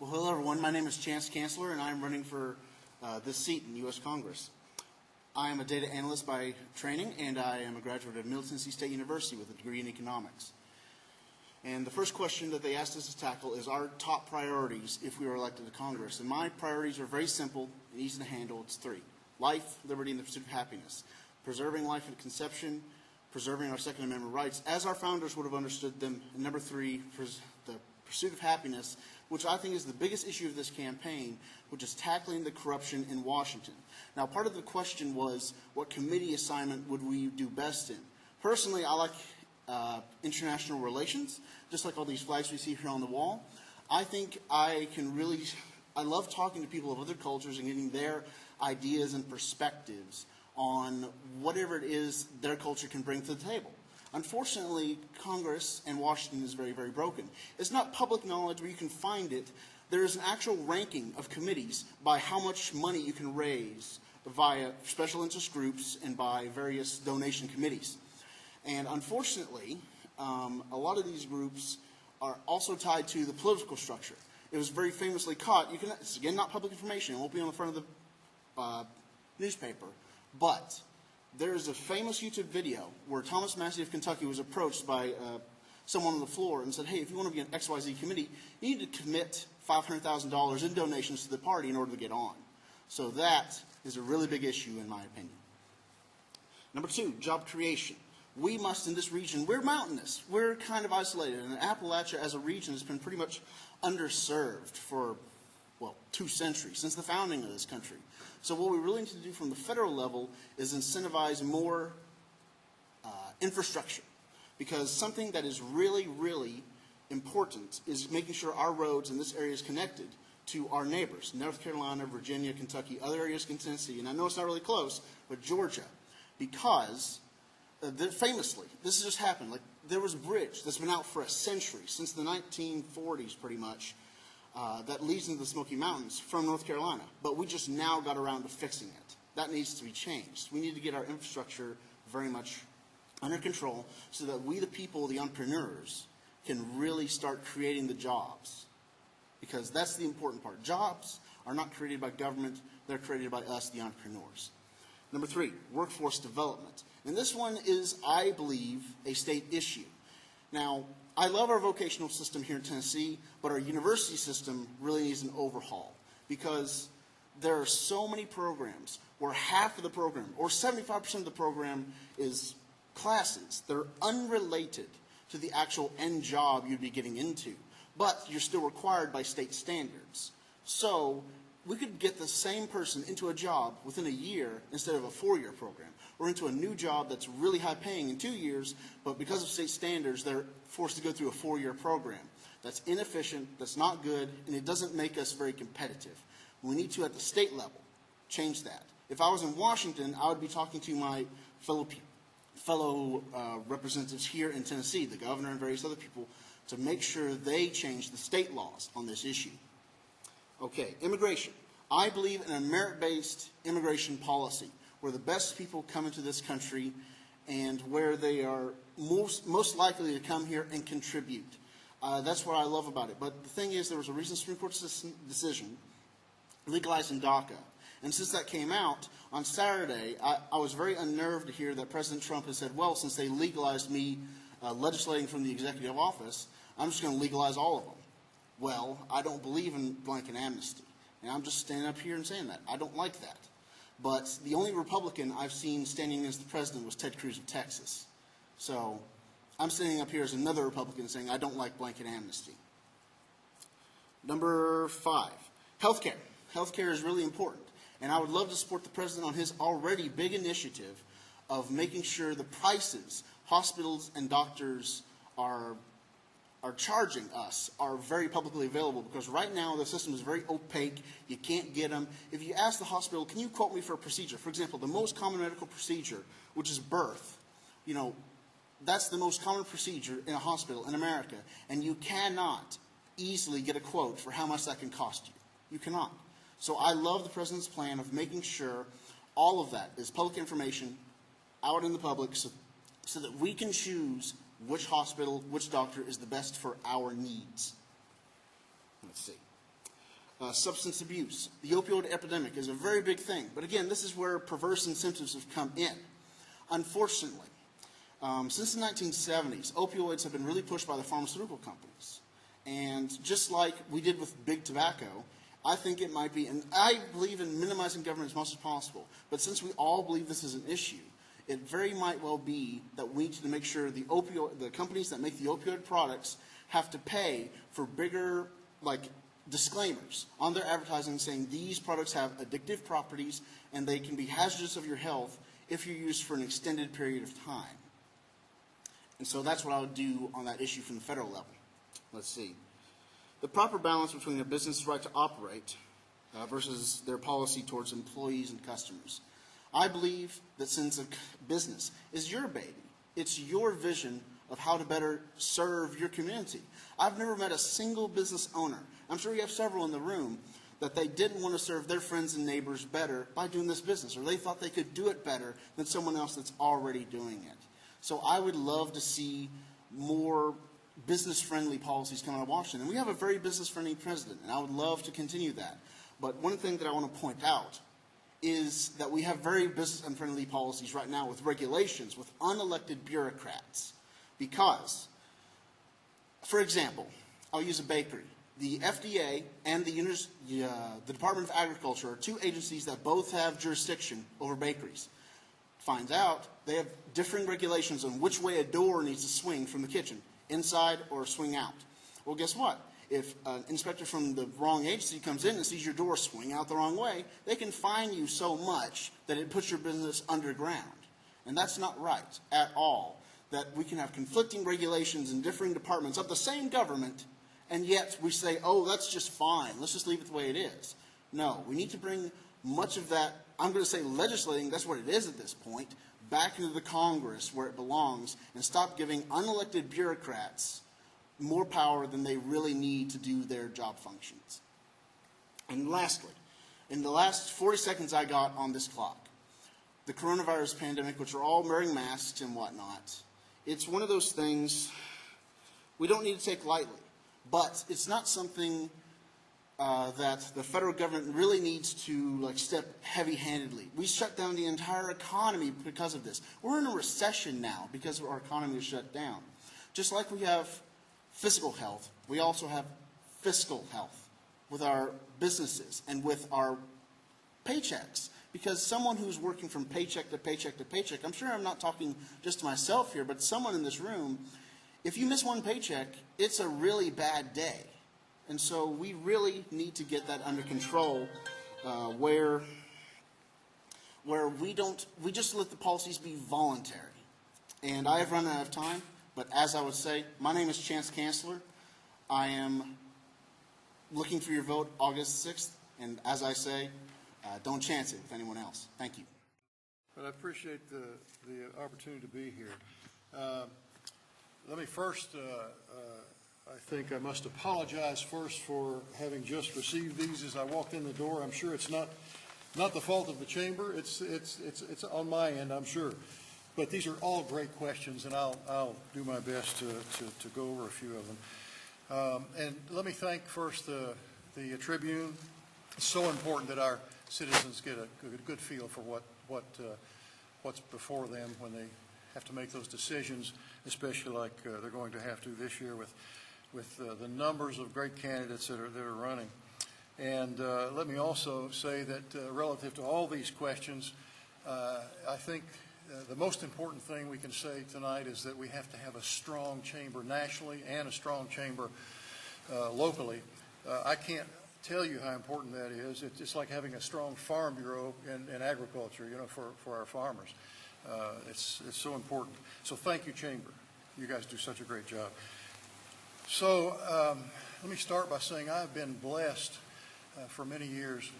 Well, hello everyone. My name is Chance Chancellor, and I'm running for this seat in U.S. Congress. I am a data analyst by training, and I am a graduate of Middle Tennessee State University with a degree in economics. And the first question that they asked us to tackle is our top priorities if we were elected to Congress. And my priorities are very simple and easy to handle. It's three: life, liberty, and the pursuit of happiness. Preserving life at conception, preserving our Second Amendment rights as our founders would have understood them. And number three, the pursuit of happiness, which I think is the biggest issue of this campaign, which is tackling the corruption in Washington. Now, part of the question was, what committee assignment would we do best in? Personally, I like international relations, just like all these flags we see here on the wall. I think I love talking to people of other cultures and getting their ideas and perspectives on whatever it is their culture can bring to the table. Unfortunately, Congress and Washington is very, very broken. It's not public knowledge where you can find it. There is an actual ranking of committees by how much money you can raise via special interest groups and by various donation committees. And unfortunately, a lot of these groups are also tied to the political structure. It was very famously caught. It's again not public information. It won't be on the front of the newspaper. But there is a famous YouTube video where Thomas Massey of Kentucky was approached by someone on the floor and said, hey, if you want to be an XYZ committee, you need to commit $500,000 in donations to the party in order to get on. So that is a really big issue in my opinion. Number two, job creation. We must, in this region, we're mountainous. We're kind of isolated. And Appalachia as a region has been pretty much underserved for, well, 2 centuries, since the founding of this country. So what we really need to do from the federal level is incentivize more infrastructure. Because something that is really, really important is making sure our roads in this area is connected to our neighbors, North Carolina, Virginia, Kentucky, other areas in Tennessee, and I know it's not really close, but Georgia. Because famously, this has just happened. Like, there was a bridge that's been out for a century, since the 1940s pretty much, that leads into the Smoky Mountains from North Carolina. But we just now got around to fixing it. That needs to be changed. We need to get our infrastructure very much under control so that we, the people, the entrepreneurs, can really start creating the jobs. Because that's the important part. Jobs are not created by government. They're created by us, the entrepreneurs. Number three, workforce development. And this one is, I believe, a state issue. Now, I love our vocational system here in Tennessee, but our university system really needs an overhaul because there are so many programs where half of the program, or 75% of the program, is classes that are unrelated to the actual end job you'd be getting into, but you're still required by state standards. So we could get the same person into a job within a year instead of a 4-year program, or into a new job that's really high paying in 2 years, but because of state standards, they're forced to go through a 4-year program. That's inefficient, that's not good, and it doesn't make us very competitive. We need to, at the state level, change that. If I was in Washington, I would be talking to my fellow representatives here in Tennessee, the governor and various other people, to make sure they change the state laws on this issue. Okay, immigration. I believe in a merit-based immigration policy where the best people come into this country and where they are most likely to come here and contribute. That's what I love about it. But the thing is, there was a recent Supreme Court decision legalizing DACA. And since that came out, on Saturday, I was very unnerved to hear that President Trump has said, well, since they legalized me legislating from the executive office, I'm just going to legalize all of them. Well, I don't believe in blanket amnesty. And I'm just standing up here and saying that. I don't like that. But the only Republican I've seen standing against the president was Ted Cruz of Texas. So I'm standing up here as another Republican saying I don't like blanket amnesty. Number 5, healthcare. Healthcare is really important. And I would love to support the president on his already big initiative of making sure the prices hospitals and doctors are charging us are very publicly available, because right now the system is very opaque. You can't get them. If you ask the hospital, can you quote me for a procedure? For example, the most common medical procedure, which is birth, that's the most common procedure in a hospital in America, and you cannot easily get a quote for how much that can cost you. You cannot. So I love the president's plan of making sure all of that is public information out in the public so that we can choose which hospital, which doctor is the best for our needs. Let's see. substance abuse. The opioid epidemic is a very big thing. But again, this is where perverse incentives have come in. Unfortunately, since the 1970s, opioids have been really pushed by the pharmaceutical companies. And just like we did with big tobacco, I think it might be, and I believe in minimizing government as much as possible, but since we all believe this is an issue, it very might well be that we need to make sure the companies that make the opioid products have to pay for bigger, disclaimers on their advertising saying these products have addictive properties and they can be hazardous of your health if you're used for an extended period of time. And so that's what I would do on that issue from the federal level. Let's see. The proper balance between a business's right to operate versus their policy towards employees and customers. I believe that since a business is your baby, it's your vision of how to better serve your community. I've never met a single business owner, I'm sure you have several in the room, that they didn't want to serve their friends and neighbors better by doing this business, or they thought they could do it better than someone else that's already doing it. So I would love to see more business-friendly policies coming out of Washington. And we have a very business-friendly president, and I would love to continue that. But one thing that I want to point out is that we have very business-unfriendly policies right now with regulations, with unelected bureaucrats. Because, for example, I'll use a bakery. The FDA and the Department of Agriculture are two agencies that both have jurisdiction over bakeries. Finds out they have differing regulations on which way a door needs to swing from the kitchen, inside or swing out. Well, guess what? If an inspector from the wrong agency comes in and sees your door swing out the wrong way, they can fine you so much that it puts your business underground. And that's not right at all, that we can have conflicting regulations in differing departments of the same government, and yet we say, oh, that's just fine. Let's just leave it the way it is. No, we need to bring much of that, I'm going to say legislating, that's what it is at this point, back into the Congress where it belongs, and stop giving unelected bureaucrats more power than they really need to do their job functions. And lastly, in the last 40 seconds I got on this clock, the coronavirus pandemic, which we're all wearing masks and whatnot, it's one of those things we don't need to take lightly. But it's not something that the federal government really needs to step heavy-handedly. We shut down the entire economy because of this. We're in a recession now because our economy is shut down. Just like we have physical health, we also have fiscal health with our businesses and with our paychecks. Because someone who's working from paycheck to paycheck to paycheck, I'm sure I'm not talking just to myself here, but someone in this room, if you miss one paycheck, it's a really bad day. And so we really need to get that under control where we just let the policies be voluntary. And I have run out of time, but as I would say, my name is Chance Chancellor. I am looking for your vote August 6th, and as I say, don't chance it with anyone else. Thank you. But I appreciate the opportunity to be here. Let me first, I think I must apologize first for having just received these as I walked in the door. I'm sure it's not the fault of the chamber. It's on my end, I'm sure. But these are all great questions, and I'll do my best to go over a few of them. And let me thank first the Tribune. It's so important that our citizens get a good feel for what's before them when they have to make those decisions, especially like they're going to have to this year with the numbers of great candidates that are running. And let me also say that relative to all these questions, I think the most important thing we can say tonight is that we have to have a strong chamber nationally and a strong chamber locally. I can't tell you how important that is. It's like having a strong farm bureau in agriculture, for our farmers. It's so important. So thank you, Chamber. You guys do such a great job. So let me start by saying I've been blessed for many years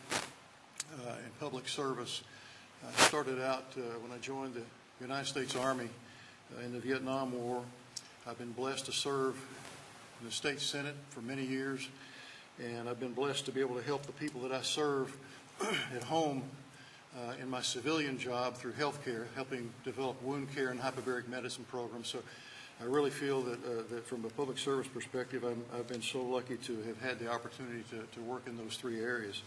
in public service. I started out when I joined the United States Army in the Vietnam War. I've been blessed to serve in the state Senate for many years, and I've been blessed to be able to help the people that I serve at home in my civilian job through health care, helping develop wound care and hyperbaric medicine programs. So I really feel that from a public service perspective, I've been so lucky to have had the opportunity to work in those three areas.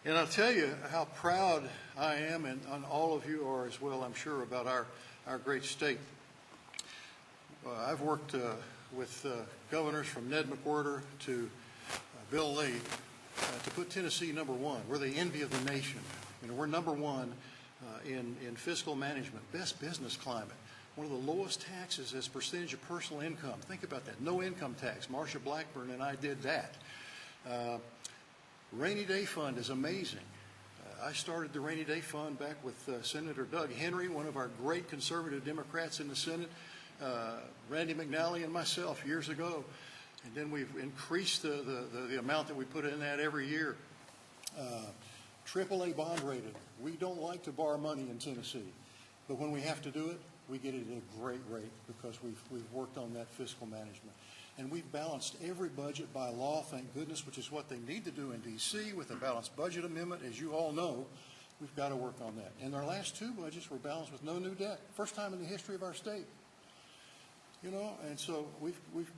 And I'll tell you how proud I am, and all of you are as well, I'm sure, about our great state. I've worked with governors from Ned McWhorter to Bill Lee to put Tennessee number one. We're the envy of the nation. You know, we're number one in fiscal management, best business climate, one of the lowest taxes as percentage of personal income. Think about that. No income tax. Marsha Blackburn and I did that. Rainy Day Fund is amazing. I started the Rainy Day Fund back with Senator Doug Henry, one of our great conservative Democrats in the Senate, Randy McNally and myself years ago. And then we've increased the amount that we put in that every year. AAA bond rated. We don't like to borrow money in Tennessee, but when we have to do it, we get it at a great rate because we've worked on that fiscal management. And we've balanced every budget by law, thank goodness, which is what they need to do in D.C. with a balanced budget amendment. As you all know, we've got to work on that. And our last two budgets were balanced with no new debt. First time in the history of our state. You know, and so we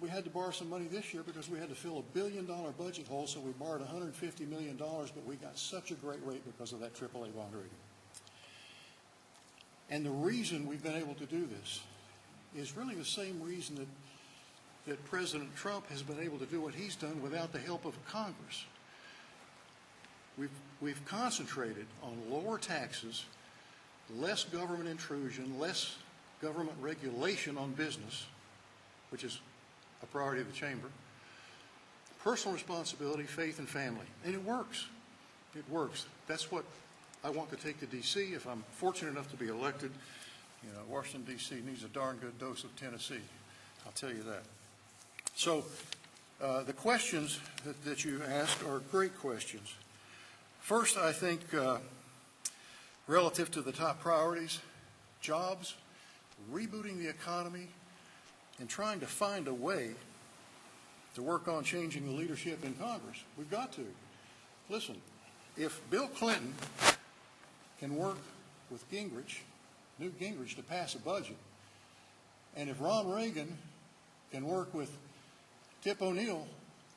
had to borrow some money this year because we had to fill a $1 billion budget hole, so we borrowed $150 million, but we got such a great rate because of that AAA bond rating. And the reason we've been able to do this is really the same reason that President Trump has been able to do what he's done without the help of Congress. We've concentrated on lower taxes, less government intrusion, less government regulation on business, which is a priority of the chamber, personal responsibility, faith, and family. And it works. It works. That's what I want to take to D.C. if I'm fortunate enough to be elected. You know, Washington, D.C. needs a darn good dose of Tennessee. I'll tell you that. So the questions that you asked are great questions. First, I think relative to the top priorities, jobs, rebooting the economy, and trying to find a way to work on changing the leadership in Congress. We've got to. Listen, if Bill Clinton can work with Newt Gingrich to pass a budget, and if Ron Reagan can work with Tip O'Neill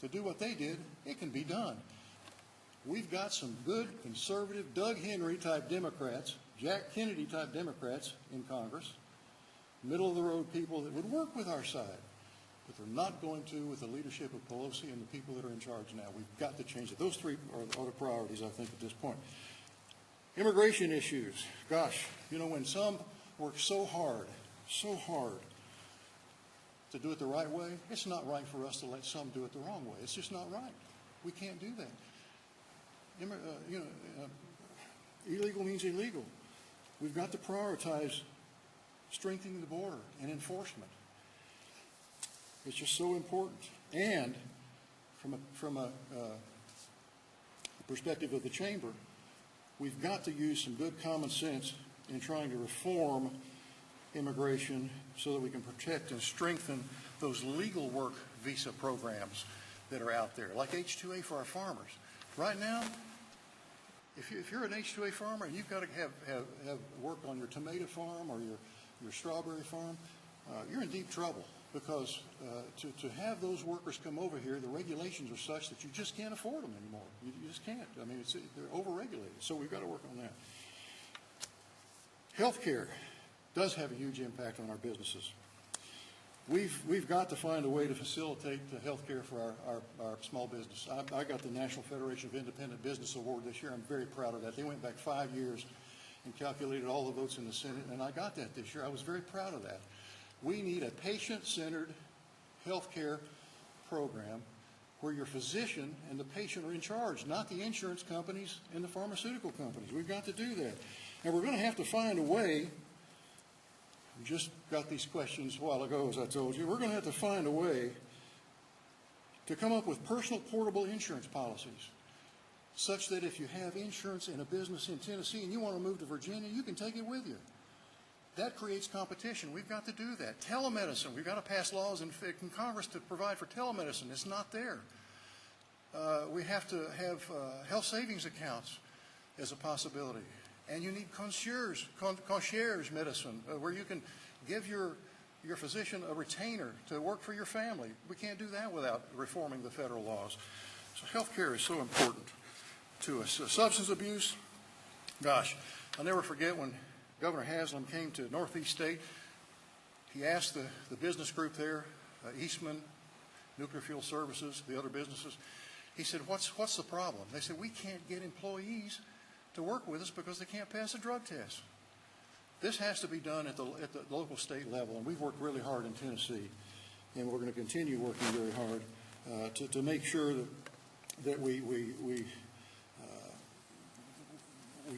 to do what they did, it can be done. We've got some good conservative Doug Henry type Democrats, Jack Kennedy type Democrats in Congress, middle of the road people that would work with our side, but they're not going to with the leadership of Pelosi and the people that are in charge now. We've got to change it. Those three are the priorities, I think, at this point. Immigration issues. Gosh, you know, when some work so hard to do it the right way, it's not right for us to let some do it the wrong way. It's just not right. We can't do that. Illegal means illegal. We've got to prioritize strengthening the border and enforcement. It's just so important. And from a perspective of the chamber, we've got to use some good common sense in trying to reform immigration so that we can protect and strengthen those legal work visa programs that are out there, like H-2A for our farmers. Right now, if you're an H-2A farmer and you've got to have work on your tomato farm or your strawberry farm, you're in deep trouble because to have those workers come over here, the regulations are such that you just can't afford them anymore. You just can't. I mean, they're overregulated. So we've got to work on that. Healthcare does have a huge impact on our businesses. We've got to find a way to facilitate the health care for our small business. I got the National Federation of Independent Business Award this year. I'm very proud of that. They went back 5 years and calculated all the votes in the Senate, and I got that this year. I was very proud of that. We need a patient-centered health care program where your physician and the patient are in charge, not the insurance companies and the pharmaceutical companies. We've got to do that. And we're going to have to find a way. We just got these questions a while ago, as I told you. We're going to have to find a way to come up with personal portable insurance policies such that if you have insurance in a business in Tennessee and you want to move to Virginia, you can take it with you. That creates competition. We've got to do that. Telemedicine. We've got to pass laws in Congress to provide for telemedicine. It's not there. We have to have health savings accounts as a possibility. And you need concierge medicine where you can give your your physician a retainer to work for your family. We can't do that without reforming the federal laws. So health care is so important to us. Substance abuse, gosh, I'll never forget when Governor Haslam came to Northeast State. He asked the business group there, Eastman, Nuclear Fuel Services, the other businesses, he said, what's the problem? They said, we can't get employees to work with us because they can't pass a drug test. This has to be done at the local state level, and we've worked really hard in Tennessee, and we're going to continue working very hard to make sure that we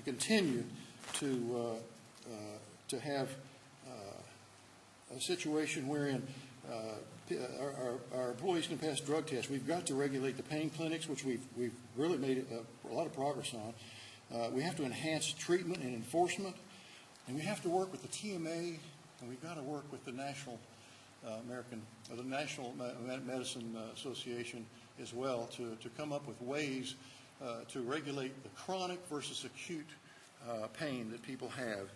continue to have a situation wherein our employees can pass drug tests. We've got to regulate the pain clinics, which we've really made a lot of progress on. We have to enhance treatment and enforcement, and we have to work with the TMA, and we've got to work with the National Medicine Association as well to come up with ways to regulate the chronic versus acute pain that people have.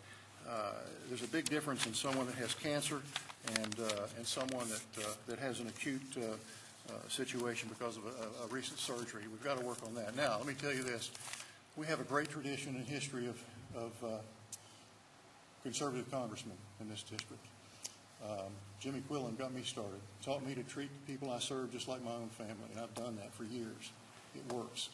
There's a big difference in someone that has cancer and someone that has an acute situation because of a recent surgery. We've got to work on that. Now, let me tell you this. We have a great tradition and history of conservative congressmen in this district. Jimmy Quillen got me started, taught me to treat the people I serve just like my own family, and I've done that for years. It works.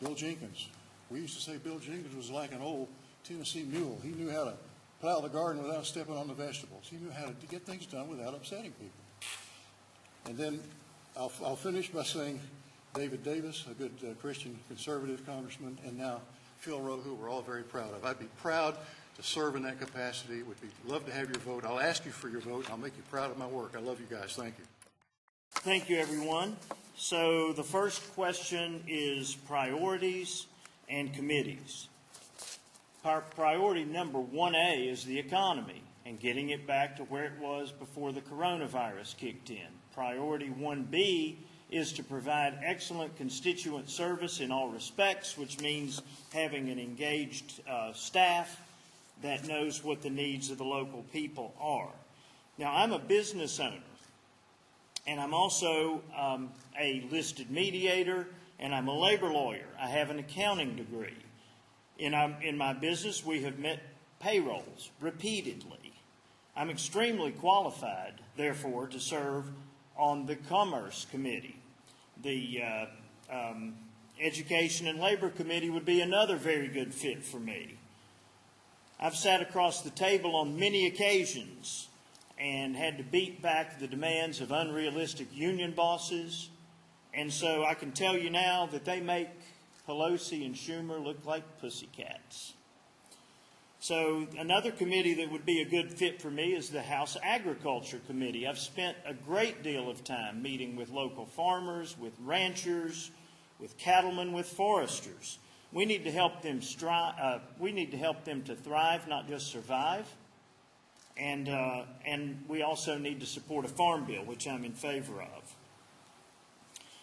Bill Jenkins. We used to say Bill Jenkins was like an old Tennessee mule. He knew how to plow the garden without stepping on the vegetables. He knew how to get things done without upsetting people. And then I'll finish by saying David Davis, a good Christian conservative congressman, and now Phil Rowe, who we're all very proud of. I'd be proud to serve in that capacity. Would love to have your vote. I'll ask you for your vote. I'll make you proud of my work. I love you guys. Thank you. Thank you, everyone. So the first question is priorities and committees. Priority number 1A is the economy and getting it back to where it was before the coronavirus kicked in. Priority 1B is to provide excellent constituent service in all respects, which means having an engaged staff that knows what the needs of the local people are. Now, I'm a business owner, and I'm also a listed mediator, and I'm a labor lawyer. I have an accounting degree. In my business, we have met payrolls repeatedly. I'm extremely qualified, therefore, to serve on the Commerce Committee. The Education and Labor Committee would be another very good fit for me. I've sat across the table on many occasions and had to beat back the demands of unrealistic union bosses, and so I can tell you now that they make Pelosi and Schumer look like pussycats. So another committee that would be a good fit for me is the House Agriculture Committee. I've spent a great deal of time meeting with local farmers, with ranchers, with cattlemen, with foresters. We need to help them we need to help them to thrive, not just survive. And we also need to support a farm bill, which I'm in favor of.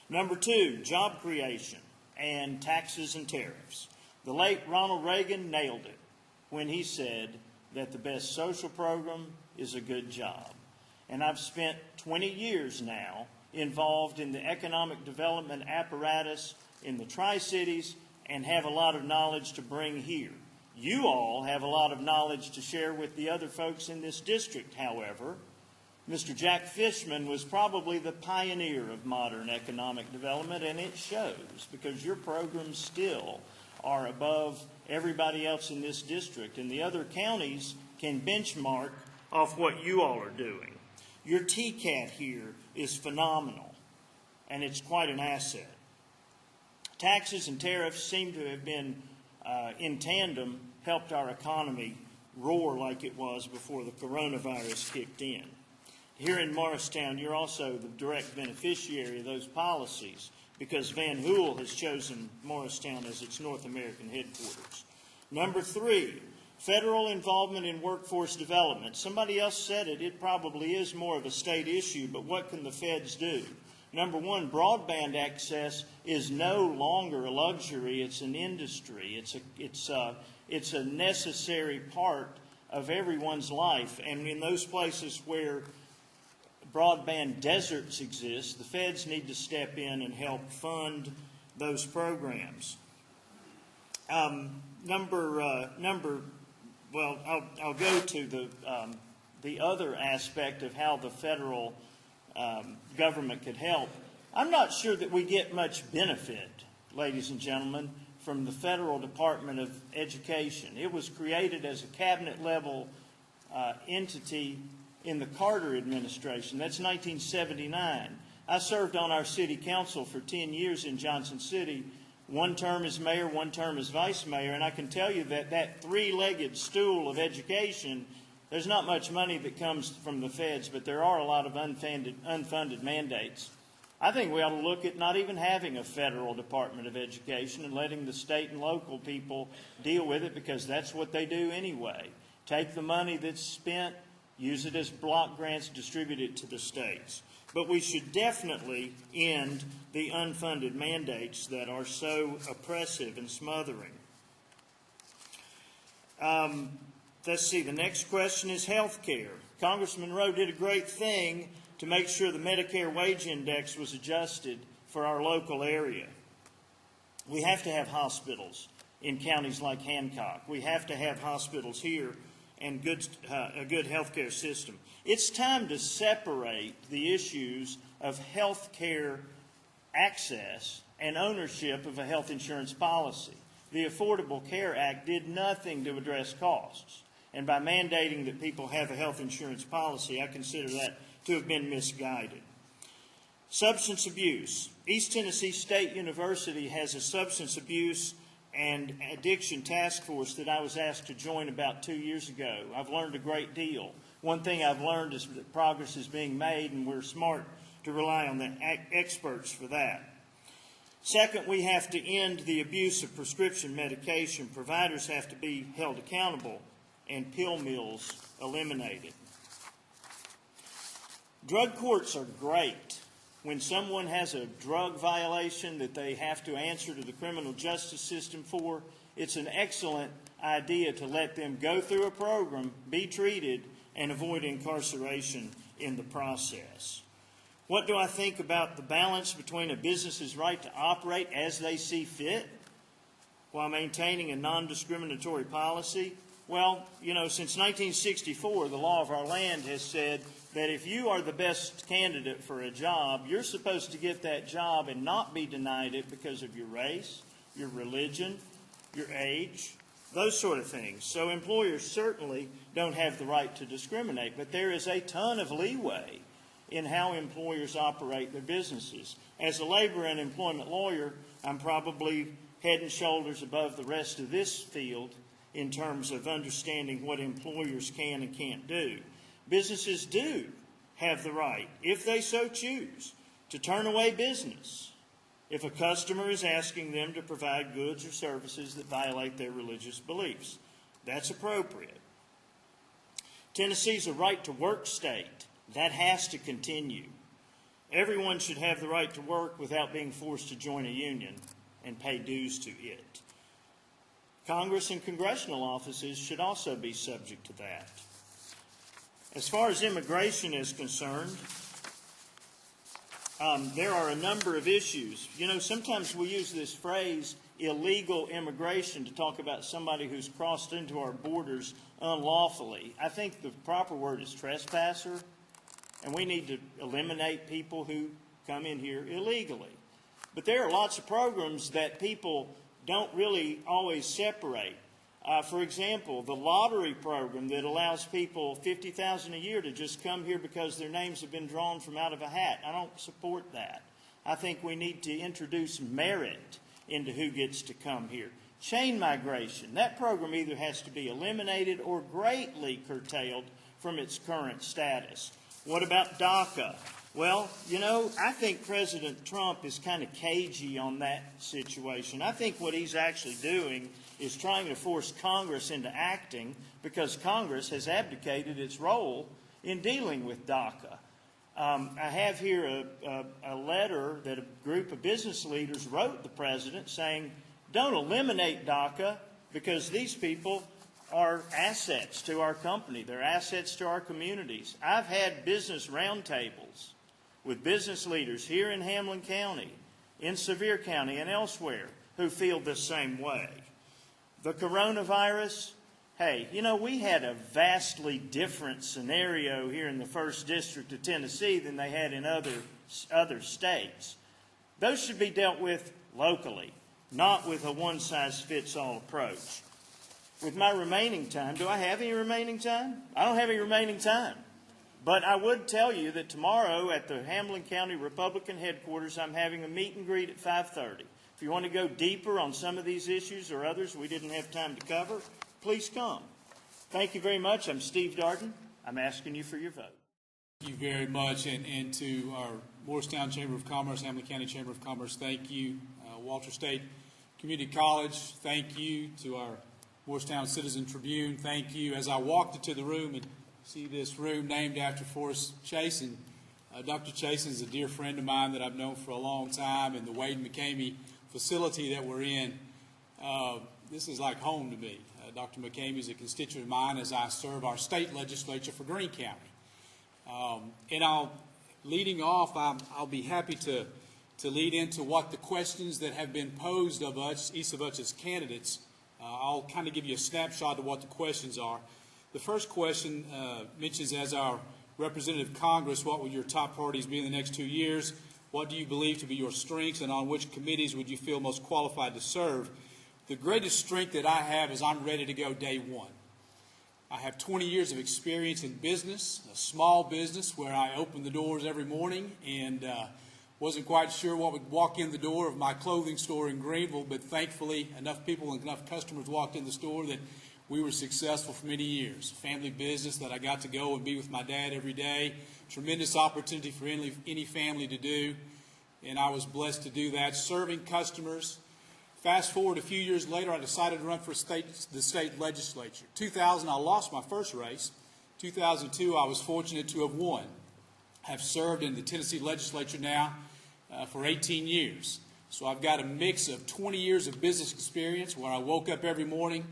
Number 2, job creation and taxes and tariffs. The late Ronald Reagan nailed it when he said that the best social program is a good job. And I've spent 20 years now involved in the economic development apparatus in the Tri-Cities and have a lot of knowledge to bring here. You all have a lot of knowledge to share with the other folks in this district, however. Mr. Jack Fishman was probably the pioneer of modern economic development, and it shows because your programs still are above everybody else in this district, and the other counties can benchmark off what you all are doing. Your TCAT here is phenomenal, and it's quite an asset. Taxes and tariffs seem to have been in tandem, helped our economy roar like it was before the coronavirus kicked in. Here in Morristown, you're also the direct beneficiary of those policies because Van Hool has chosen Morristown as its North American headquarters. Number 3, federal involvement in workforce development. Somebody else said it. It probably is more of a state issue, but what can the feds do? Number 1, broadband access is no longer a luxury. It's an industry. It's a necessary part of everyone's life. And in those places where broadband deserts exist, the feds need to step in and help fund those programs. I'll go to the other aspect of how the federal government could help. I'm not sure that we get much benefit, ladies and gentlemen, from the Federal Department of Education. It was created as a cabinet-level entity in the Carter administration. That's 1979. I served on our city council for 10 years in Johnson City, one term as mayor, one term as vice mayor, and I can tell you that that three-legged stool of education, there's not much money that comes from the feds, but there are a lot of unfunded mandates. I think we ought to look at not even having a federal Department of Education and letting the state and local people deal with it, because that's what they do anyway. Take the money that's spent, use it as block grants, distribute it to the states. But we should definitely end the unfunded mandates that are so oppressive and smothering. Let's see, the next question is health care. Congressman Rowe did a great thing to make sure the Medicare wage index was adjusted for our local area. We have to have hospitals in counties like Hancock. We have to have hospitals here and a good health care system. It's time to separate the issues of health care access and ownership of a health insurance policy. The Affordable Care Act did nothing to address costs. And by mandating that people have a health insurance policy, I consider that to have been misguided. Substance abuse. East Tennessee State University has a substance abuse and addiction task force that I was asked to join about 2 years ago. I've learned a great deal. One thing I've learned is that progress is being made, and we're smart to rely on the experts for that. Second, we have to end the abuse of prescription medication. Providers have to be held accountable and pill mills eliminated. Drug courts are great. When someone has a drug violation that they have to answer to the criminal justice system for, it's an excellent idea to let them go through a program, be treated, and avoid incarceration in the process. What do I think about the balance between a business's right to operate as they see fit while maintaining a non-discriminatory policy? Well, you know, since 1964, the law of our land has said that if you are the best candidate for a job, you're supposed to get that job and not be denied it because of your race, your religion, your age, those sort of things. So employers certainly don't have the right to discriminate, but there is a ton of leeway in how employers operate their businesses. As a labor and employment lawyer, I'm probably head and shoulders above the rest of this field in terms of understanding what employers can and can't do. Businesses do have the right, if they so choose, to turn away business if a customer is asking them to provide goods or services that violate their religious beliefs. That's appropriate. Tennessee's a right-to-work state. That has to continue. Everyone should have the right to work without being forced to join a union and pay dues to it. Congress and congressional offices should also be subject to that. As far as immigration is concerned, there are a number of issues. You know, sometimes we use this phrase, illegal immigration, to talk about somebody who's crossed into our borders unlawfully. I think the proper word is trespasser, and we need to eliminate people who come in here illegally. But there are lots of programs that people don't really always separate. For example, the lottery program that allows people $50,000 a year to just come here because their names have been drawn from out of a hat. I don't support that. I think we need to introduce merit into who gets to come here. Chain migration, that program either has to be eliminated or greatly curtailed from its current status. What about DACA? Well, you know, I think President Trump is kind of cagey on that situation. I think what he's actually doing is trying to force Congress into acting because Congress has abdicated its role in dealing with DACA. I have here a letter that a group of business leaders wrote the president saying, don't eliminate DACA because these people are assets to our company. They're assets to our communities. I've had business roundtables with business leaders here in Hamlin County, in Sevier County, and elsewhere who feel the same way. The coronavirus, hey, you know, we had a vastly different scenario here in the 1st District of Tennessee than they had in other states. Those should be dealt with locally, not with a one-size-fits-all approach. With my remaining time, do I have any remaining time? I don't have any remaining time. But I would tell you that tomorrow at the Hamlin County Republican headquarters, I'm having a meet and greet at 5:30. If you want to go deeper on some of these issues or others we didn't have time to cover, please come. Thank you very much. I'm Steve Darden. I'm asking you for your vote. Thank you very much. And to our Morristown Chamber of Commerce, Hamlin County Chamber of Commerce, thank you. Walter State Community College, thank you. To our Morristown Citizen Tribune, thank you. As I walked into the room and see this room named after Forrest Chasen, Dr. Chasen is a dear friend of mine that I've known for a long time, and the Wade McCamey facility that we're in, this is like home to me. Dr. McCamey is a constituent of mine as I serve our state legislature for Greene County. And leading off, I'll be happy to lead into what the questions that have been posed of us, each of us as candidates. I'll kind of give you a snapshot of what the questions are. The first question mentions, as our representative of Congress, what will your top priorities be in the next 2 years? What do you believe to be your strengths, and on which committees would you feel most qualified to serve? The greatest strength that I have is I'm ready to go day one. I have 20 years of experience in business, a small business where I open the doors every morning, and wasn't quite sure what would walk in the door of my clothing store in Greenville, but thankfully enough people and enough customers walked in the store that we were successful for many years. Family business that I got to go and be with my dad every day. Tremendous opportunity for any family to do, and I was blessed to do that, serving customers. Fast forward a few years later, I decided to run for the state legislature. 2000, I lost my first race. 2002, I was fortunate to have won. I've served in the Tennessee legislature now for 18 years. So I've got a mix of 20 years of business experience where I woke up every morning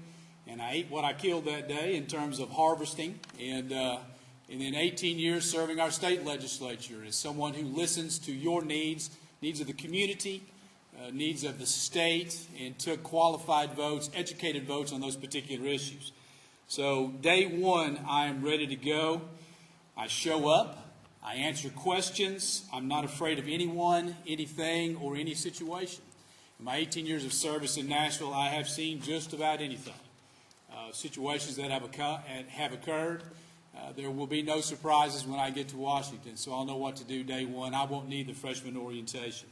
and I ate what I killed that day in terms of harvesting, and then 18 years serving our state legislature as someone who listens to your needs of the community, needs of the state, and took qualified votes, educated votes on those particular issues. So day one, I am ready to go. I show up. I answer questions. I'm not afraid of anyone, anything, or any situation. In my 18 years of service in Nashville, I have seen just about anything. Situations that have occurred. There will be no surprises when I get to Washington, so I'll know what to do day one. I won't need the freshman orientation.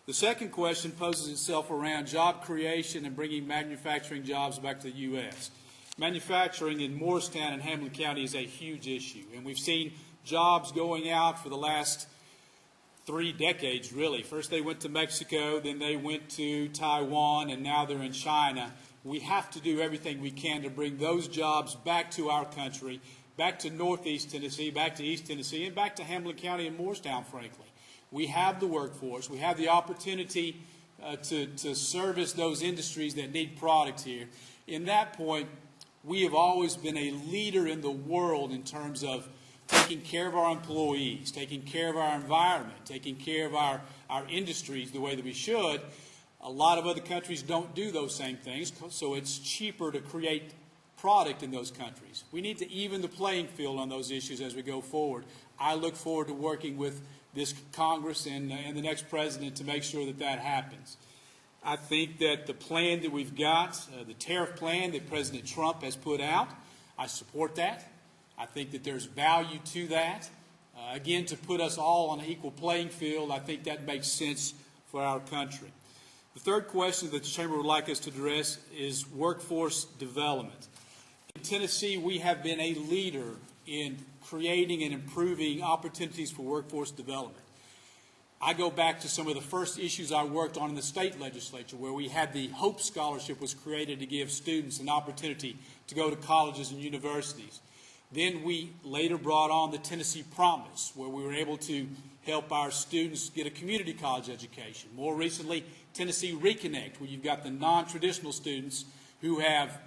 The second question poses itself around job creation and bringing manufacturing jobs back to the U.S. Manufacturing in Morristown and Hamlin County is a huge issue, and we've seen jobs going out for the last 3 decades, really. First they went to Mexico, then they went to Taiwan, and now they're in China. We have to do everything we can to bring those jobs back to our country, back to Northeast Tennessee, back to East Tennessee, and back to Hamlin County and Morristown, frankly. We have the workforce. We have the opportunity to service those industries that need products here. In that point, we have always been a leader in the world in terms of taking care of our employees, taking care of our environment, taking care of our industries the way that we should. A lot of other countries don't do those same things, so it's cheaper to create product in those countries. We need to even the playing field on those issues as we go forward. I look forward to working with this Congress and the next president to make sure that that happens. I think that the plan that we've got, the tariff plan that President Trump has put out, I support that. I think that there's value to that. Again, to put us all on an equal playing field, I think that makes sense for our country. The third question that the Chamber would like us to address is workforce development. In Tennessee, we have been a leader in creating and improving opportunities for workforce development. I go back to some of the first issues I worked on in the state legislature, where we had the Hope Scholarship was created to give students an opportunity to go to colleges and universities. Then we later brought on the Tennessee Promise, where we were able to help our students get a community college education. More recently, Tennessee Reconnect, where you've got the non-traditional students who have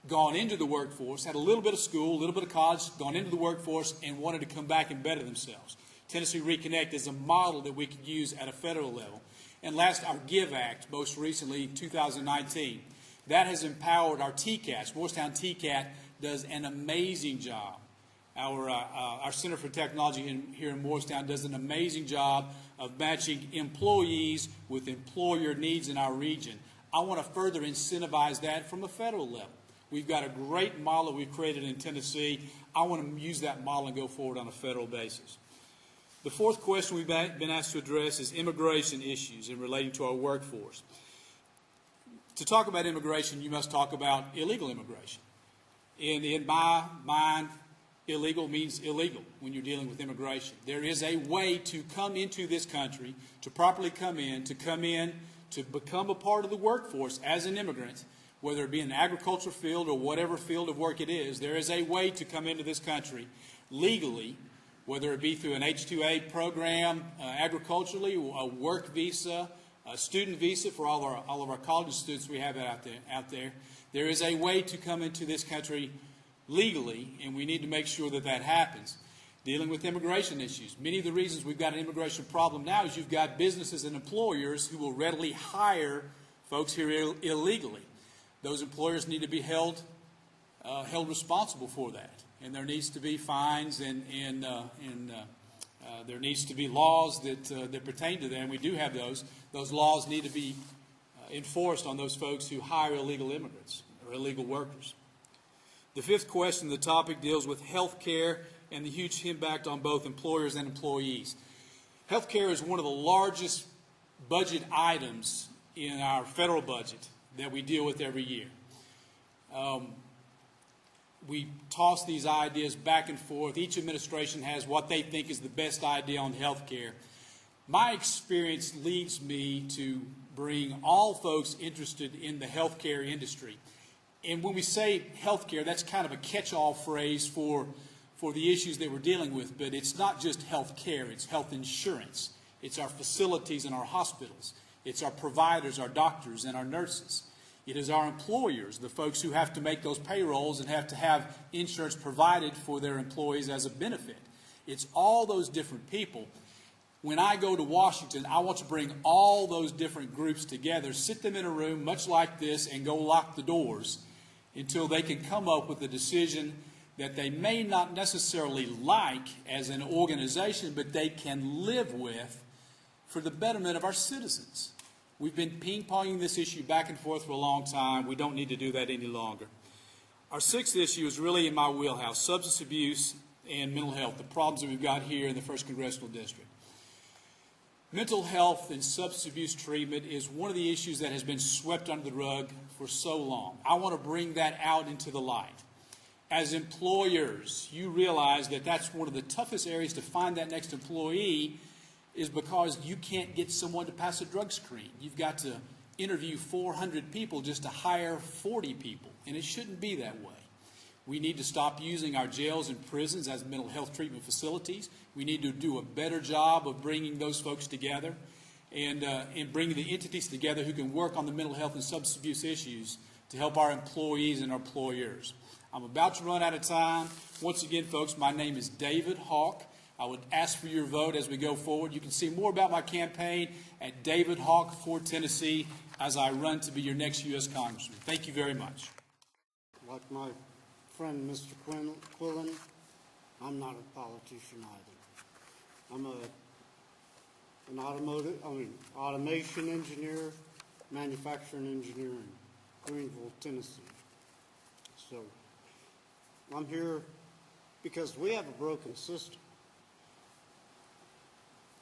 gone into the workforce, had a little bit of school, a little bit of college, gone into the workforce, and wanted to come back and better themselves. Tennessee Reconnect is a model that we could use at a federal level. And last, our GIVE Act, most recently, 2019. That has empowered our TCATs. Morristown TCAT does an amazing job. Our Center for Technology here in Morristown does an amazing job of matching employees with employer needs in our region. I want to further incentivize that from a federal level. We've got a great model that we've created in Tennessee. I want to use that model and go forward on a federal basis. The fourth question we've been asked to address is immigration issues in relating to our workforce. To talk about immigration, you must talk about illegal immigration. In my mind, illegal means illegal when you're dealing with immigration. There is a way to come into this country, to properly come in, to become a part of the workforce as an immigrant, whether it be in the agriculture field or whatever field of work it is. There is a way to come into this country legally, whether it be through an H-2A program agriculturally, a work visa, a student visa for all of our college students we have out there. There is a way to come into this country legally, and we need to make sure that that happens. Dealing with immigration issues. Many of the reasons we've got an immigration problem now is you've got businesses and employers who will readily hire folks here illegally. Those employers need to be held responsible for that. And there needs to be fines and there needs to be laws that pertain to them. We do have those. Those laws need to be enforced on those folks who hire illegal immigrants or illegal workers. The fifth question, the topic deals with health care and the huge impact on both employers and employees. Health care is one of the largest budget items in our federal budget that we deal with every year. We toss these ideas back and forth. Each administration has what they think is the best idea on health care. My experience leads me to bring all folks interested in the health care industry. And when we say health care, that's kind of a catch-all phrase for the issues that we're dealing with. But it's not just health care, it's health insurance. It's our facilities and our hospitals. It's our providers, our doctors, and our nurses. It is our employers, the folks who have to make those payrolls and have to have insurance provided for their employees as a benefit. It's all those different people. When I go to Washington, I want to bring all those different groups together, sit them in a room much like this, and go lock the doors until they can come up with a decision that they may not necessarily like as an organization, but they can live with for the betterment of our citizens. We've been ping-ponging this issue back and forth for a long time. We don't need to do that any longer. Our sixth issue is really in my wheelhouse, substance abuse and mental health, the problems that we've got here in the 1st Congressional District. Mental health and substance abuse treatment is one of the issues that has been swept under the rug for so long. I want to bring that out into the light. As employers, you realize that that's one of the toughest areas to find that next employee is because you can't get someone to pass a drug screen. You've got to interview 400 people just to hire 40 people, and it shouldn't be that way. We need to stop using our jails and prisons as mental health treatment facilities. We need to do a better job of bringing those folks together and bringing the entities together who can work on the mental health and substance abuse issues to help our employees and our employers. I'm about to run out of time. Once again, folks, my name is David Hawk. I would ask for your vote as we go forward. You can see more about my campaign at David Hawk for Tennessee as I run to be your next U.S. Congressman. Thank you very much. Like my friend Mr. Quillen, I'm not a politician either. I'm an automation engineer, manufacturing engineer in Greenville, Tennessee. So I'm here because we have a broken system.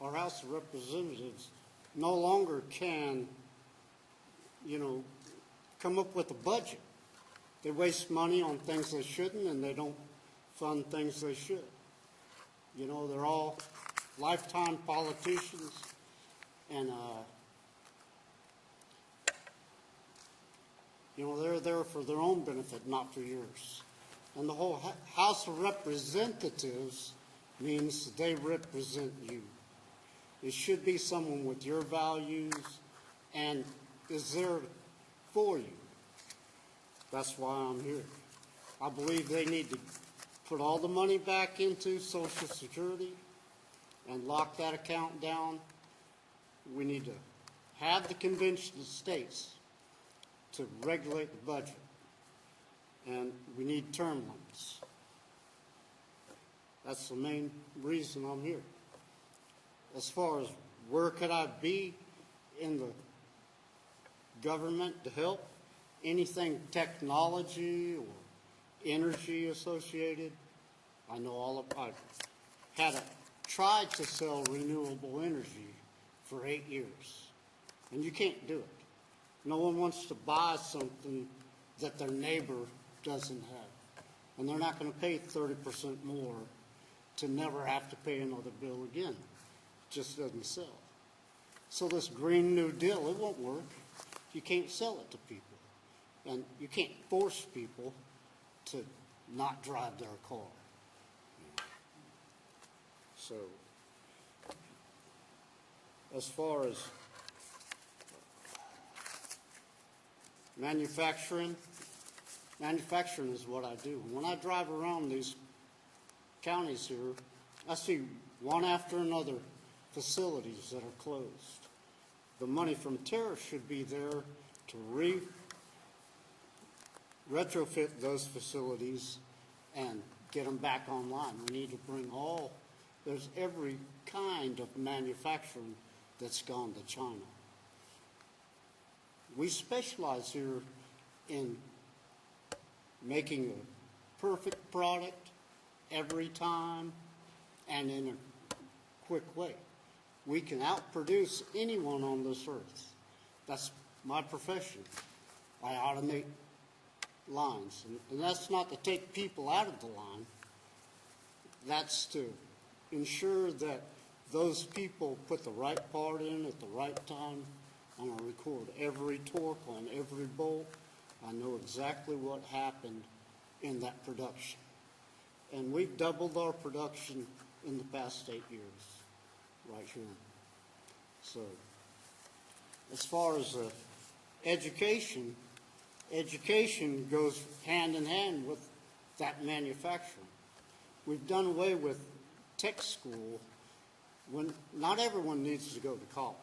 Our House of Representatives no longer can, come up with a budget. They waste money on things they shouldn't, and they don't fund things they should. They're all lifetime politicians, and, they're there for their own benefit, not for yours. And the whole House of Representatives means they represent you. It should be someone with your values and is there for you. That's why I'm here. I believe they need to put all the money back into Social Security and lock that account down. We need to have the convention of states to regulate the budget. And we need term limits. That's the main reason I'm here. As far as where could I be in the government to help, anything technology or energy associated, I know all of, I've tried to sell renewable energy for 8 years, and you can't do it. No one wants to buy something that their neighbor doesn't have, and they're not going to pay 30% more to never have to pay another bill again. It just doesn't sell. So this Green New Deal, it won't work. You can't sell it to people, and you can't force people to not drive their car. So, as far as manufacturing is what I do. When I drive around these counties here, I see one after another facilities that are closed. The money from tariffs should be there to retrofit those facilities and get them back online. We need to bring there's every kind of manufacturing that's gone to China. We specialize here in making a perfect product every time and in a quick way. We can outproduce anyone on this earth. That's my profession. I automate lines. And that's not to take people out of the line. That's to ensure that those people put the right part in at the right time. I'm going to record every torque on every bolt. I know exactly what happened in that production. And we've doubled our production in the past 8 years, right here. So, as far as education goes hand in hand with that manufacturing. We've done away with tech school when not everyone needs to go to college.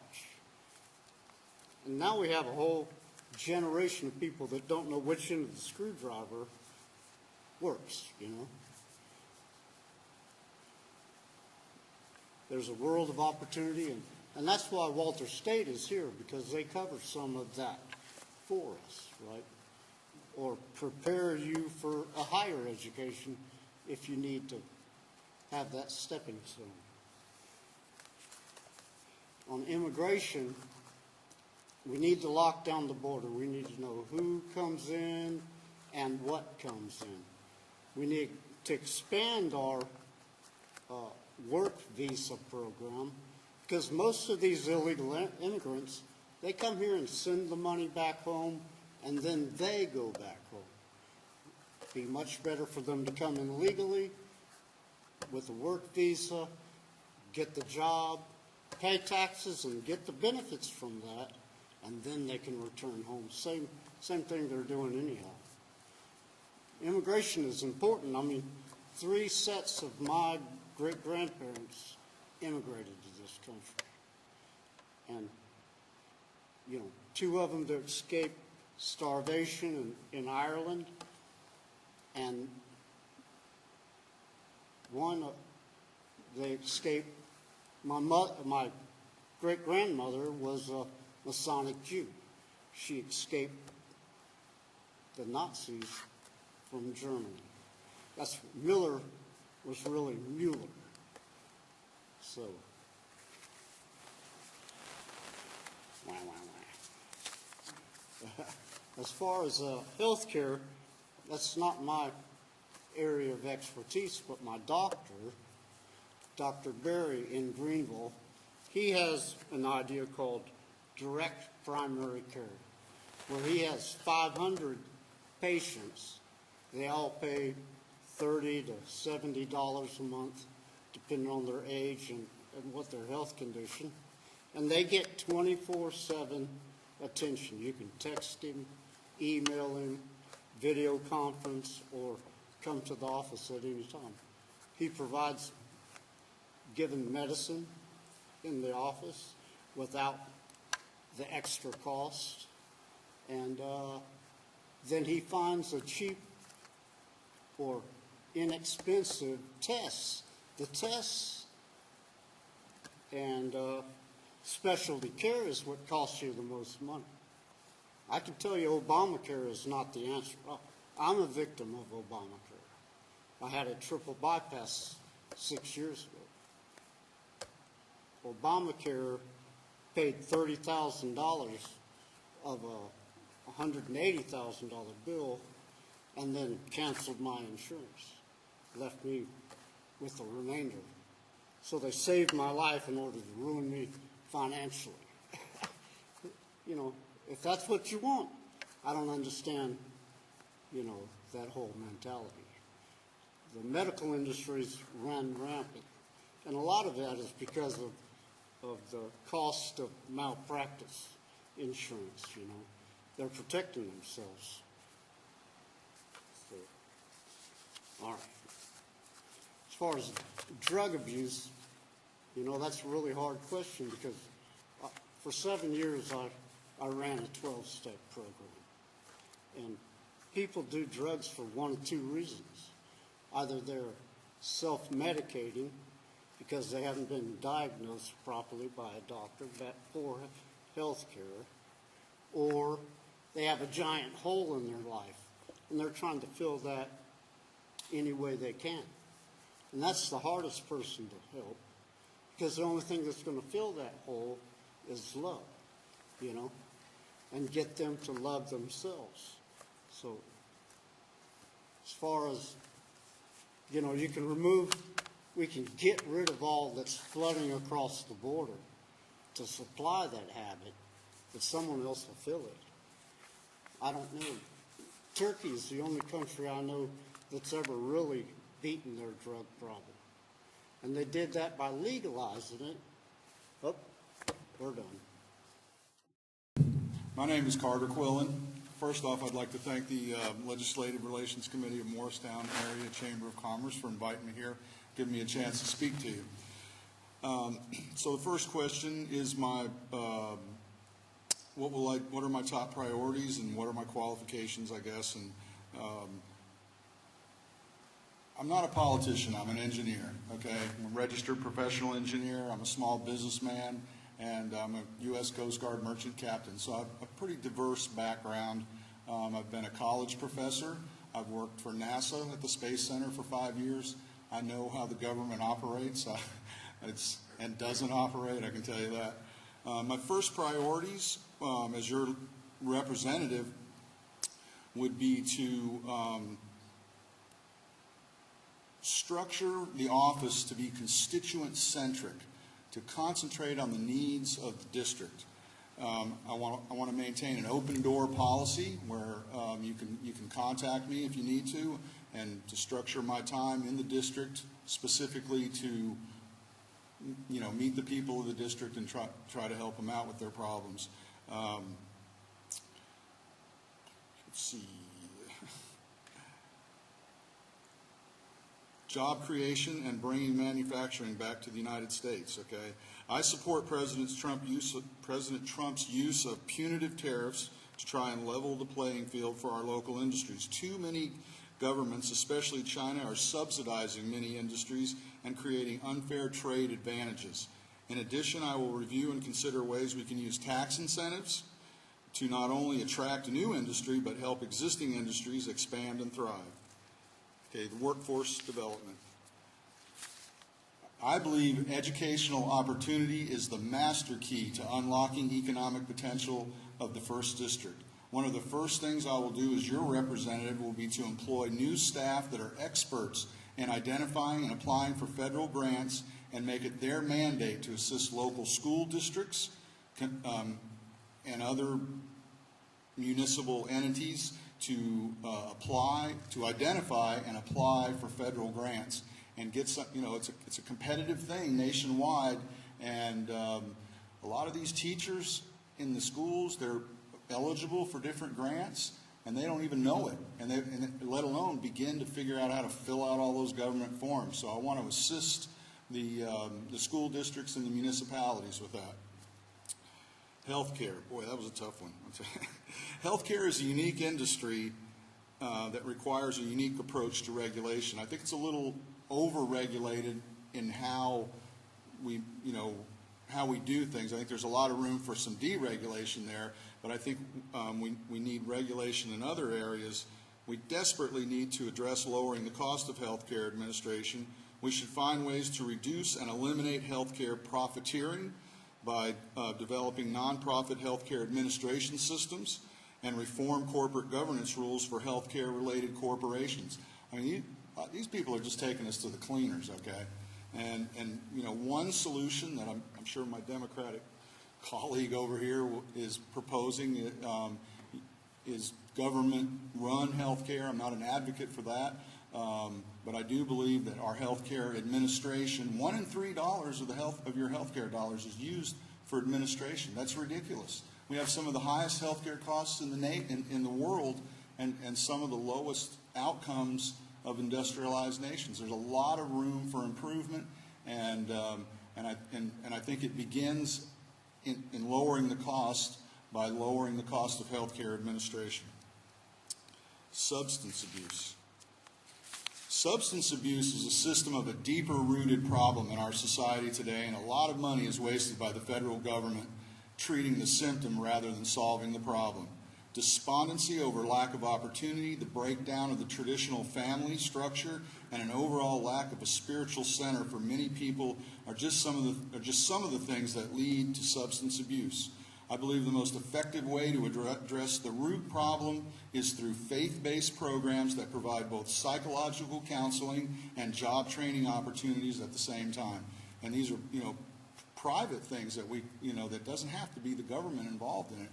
And now we have a whole generation of people that don't know which end of the screwdriver works, you know. There's a world of opportunity, and that's why Walter State is here, because they cover some of that for us, right? Or prepare you for a higher education if you need to have that stepping stone. On immigration, we need to lock down the border. We need to know who comes in and what comes in. We need to expand our work visa program, because most of these illegal immigrants, they come here and send the money back home, and then they go back home. It'd be much better for them to come in legally with a work visa, get the job, pay taxes, and get the benefits from that, and then they can return home. Same thing they're doing anyhow. Immigration is important. I mean, 3 sets of my great-grandparents immigrated to this country. And, 2 of them that escaped starvation in Ireland, and one, they escaped. My great-grandmother was a Masonic Jew. She escaped the Nazis from Germany. Miller was really Mueller. So, as far as health care, that's not my area of expertise, but my doctor, Dr. Berry in Greenville, he has an idea called direct primary care, where he has 500 patients. They all pay $30 to $70 a month, depending on their age and what their health condition. And they get 24/7 attention. You can text him, email him, video conference or come to the office at any time. He provides given medicine in the office without the extra cost. And then he finds a cheap or inexpensive tests. The tests and specialty care is what costs you the most money. I can tell you Obamacare is not the answer. I'm a victim of Obamacare. I had a triple bypass 6 years ago. Obamacare paid $30,000 of a $180,000 bill and then canceled my insurance, left me with the remainder. So they saved my life in order to ruin me financially. You know, if that's what you want, I don't understand, you know, that whole mentality. The medical industry's ran rampant, and a lot of that is because of the cost of malpractice insurance, you know. They're protecting themselves. So, all right. As far as drug abuse, you know, that's a really hard question because for 7 years I ran a 12-step program. And people do drugs for one of two reasons. Either they're self-medicating because they haven't been diagnosed properly by a doctor for health care, or they have a giant hole in their life and they're trying to fill that any way they can. And that's the hardest person to help, because the only thing that's going to fill that hole is love, you know, and get them to love themselves. So as far as, you know, we can get rid of all that's flooding across the border to supply that habit, but someone else will fill it. I don't know. Turkey is the only country I know that's ever really beaten their drug problem. And they did that by legalizing it. Oh, we're done. My name is Carter Quillen. First off, I'd like to thank the Legislative Relations Committee of Morristown Area Chamber of Commerce for inviting me here, giving me a chance to speak to you. So the first question is what are my top priorities and what are my qualifications, I guess. And I'm not a politician, I'm an engineer, okay? I'm a registered professional engineer, I'm a small businessman, and I'm a U.S. Coast Guard merchant captain. So I have a pretty diverse background. I've been a college professor. I've worked for NASA at the Space Center for 5 years. I know how the government operates and doesn't operate, I can tell you that. My first priorities as your representative would be to structure the office to be constituent-centric, to concentrate on the needs of the district. I want to maintain an open-door policy where you can contact me if you need to, and to structure my time in the district specifically to, you know, meet the people of the district and try to help them out with their problems. Let's see. Job creation and bringing manufacturing back to the United States, okay? I support President Trump's use of punitive tariffs to try and level the playing field for our local industries. Too many governments, especially China, are subsidizing many industries and creating unfair trade advantages. In addition, I will review and consider ways we can use tax incentives to not only attract a new industry, but help existing industries expand and thrive. Okay, the workforce development. I believe educational opportunity is the master key to unlocking economic potential of the First District. One of the first things I will do as your representative will be to employ new staff that are experts in identifying and applying for federal grants and make it their mandate to assist local school districts and other municipal entities to identify and apply for federal grants and get some, you know, it's a competitive thing nationwide, and a lot of these teachers in the schools, they're eligible for different grants, and they don't even know it, and let alone begin to figure out how to fill out all those government forms. So I want to assist the school districts and the municipalities with that. Healthcare, boy, that was a tough one. Healthcare is a unique industry that requires a unique approach to regulation. I think it's a little over-regulated in how we do things. I think there's a lot of room for some deregulation there, but I think we need regulation in other areas. We desperately need to address lowering the cost of healthcare administration. We should find ways to reduce and eliminate healthcare profiteering by developing nonprofit healthcare administration systems and reform corporate governance rules for healthcare-related corporations. I mean, these people are just taking us to the cleaners, okay? And one solution that I'm sure my Democratic colleague over here is proposing is government-run healthcare. I'm not an advocate for that, but I do believe that our healthcare administration, $1 in $3 of your healthcare dollars is used for administration. That's ridiculous. We have some of the highest healthcare costs in the world, and some of the lowest outcomes of industrialized nations. There's a lot of room for improvement, and I think it begins in lowering the cost by lowering the cost of healthcare administration. Substance abuse. Substance abuse is a system of a deeper-rooted problem in our society today, and a lot of money is wasted by the federal government treating the symptom rather than solving the problem. Despondency over lack of opportunity, the breakdown of the traditional family structure, and an overall lack of a spiritual center for many people are just some of the things that lead to substance abuse. I believe the most effective way to address the root problem is through faith-based programs that provide both psychological counseling and job training opportunities at the same time. And these are, private things that that doesn't have to be the government involved in it.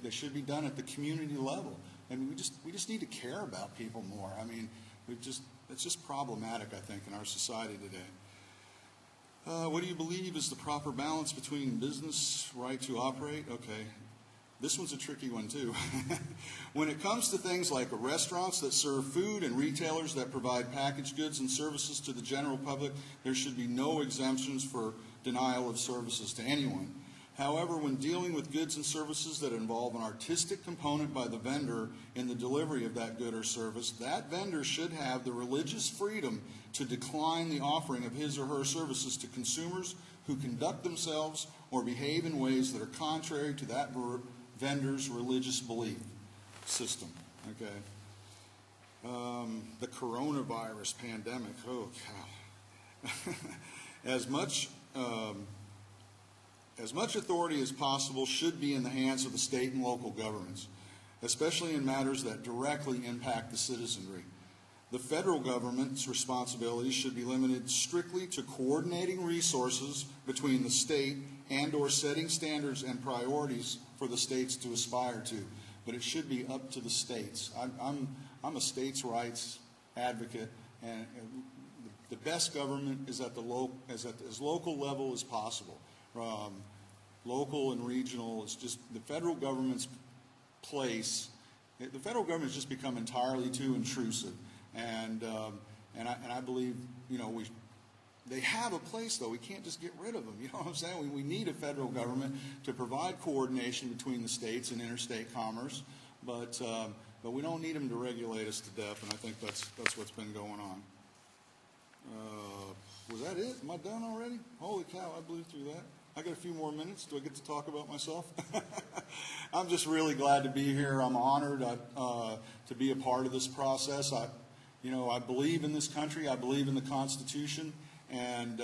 They should be done at the community level. And we just need to care about people more. I mean, it's just problematic, I think, in our society today. What do you believe is the proper balance between business right to operate? Okay, this one's a tricky one too. When it comes to things like restaurants that serve food and retailers that provide packaged goods and services to the general public, there should be no exemptions for denial of services to anyone. However, when dealing with goods and services that involve an artistic component by the vendor in the delivery of that good or service, that vendor should have the religious freedom to decline the offering of his or her services to consumers who conduct themselves or behave in ways that are contrary to that vendor's religious belief system. Okay. The coronavirus pandemic. Oh, cow. As much authority as possible should be in the hands of the state and local governments, especially in matters that directly impact the citizenry. The federal government's responsibilities should be limited strictly to coordinating resources between the state and/or setting standards and priorities for the states to aspire to. But it should be up to the states. I'm a states' rights advocate, and the best government is at as local level as possible. Local and regional is just the federal government's place. The federal government has just become entirely too intrusive, and I believe they have a place though. We can't just get rid of them. You know what I'm saying? We need a federal government to provide coordination between the states and interstate commerce, but we don't need them to regulate us to death. And I think that's what's been going on. Was that it? Am I done already? Holy cow! I blew through that. I got a few more minutes. Do I get to talk about myself? I'm just really glad to be here. I'm honored to be a part of this process. I believe in this country. I believe in the Constitution. And,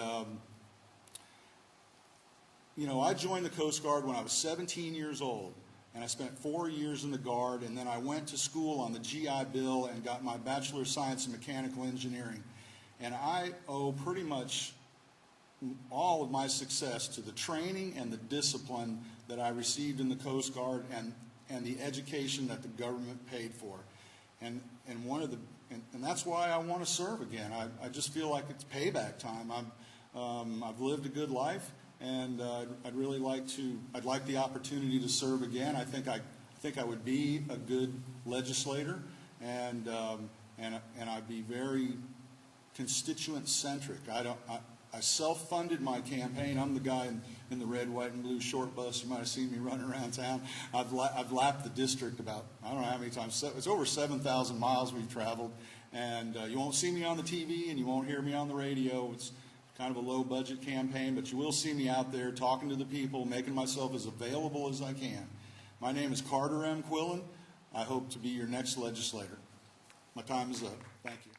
I joined the Coast Guard when I was 17 years old. And I spent 4 years in the Guard. And then I went to school on the GI Bill and got my Bachelor of Science in Mechanical Engineering. And I owe pretty much all of my success to the training and the discipline that I received in the Coast Guard and the education that the government paid for. And that's why I want to serve again. I just feel like it's payback time. I've lived a good life, and I'd like the opportunity to serve again. I think think I would be a good legislator, and I'd be very constituent-centric. I self-funded my campaign. I'm the guy in the red, white, and blue short bus. You might have seen me running around town. I've lapped the district about, I don't know how many times. It's over 7,000 miles we've traveled. And you won't see me on the TV, and you won't hear me on the radio. It's kind of a low-budget campaign, but you will see me out there talking to the people, making myself as available as I can. My name is Carter M. Quillen. I hope to be your next legislator. My time is up. Thank you.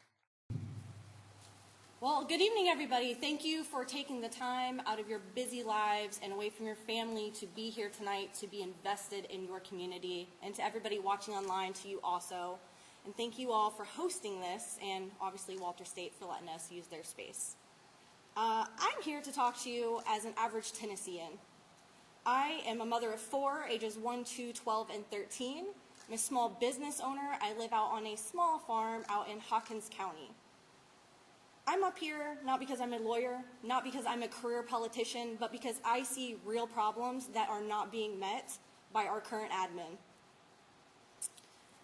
Well, good evening, everybody. Thank you for taking the time out of your busy lives and away from your family to be here tonight, to be invested in your community. And to everybody watching online, to you also. And thank you all for hosting this, and obviously Walter State for letting us use their space. I'm here to talk to you as an average Tennessean. I am a mother of 4, ages 1, 2, 12, and 13. I'm a small business owner. I live out on a small farm out in Hawkins County. I'm up here not because I'm a lawyer, not because I'm a career politician, but because I see real problems that are not being met by our current admin.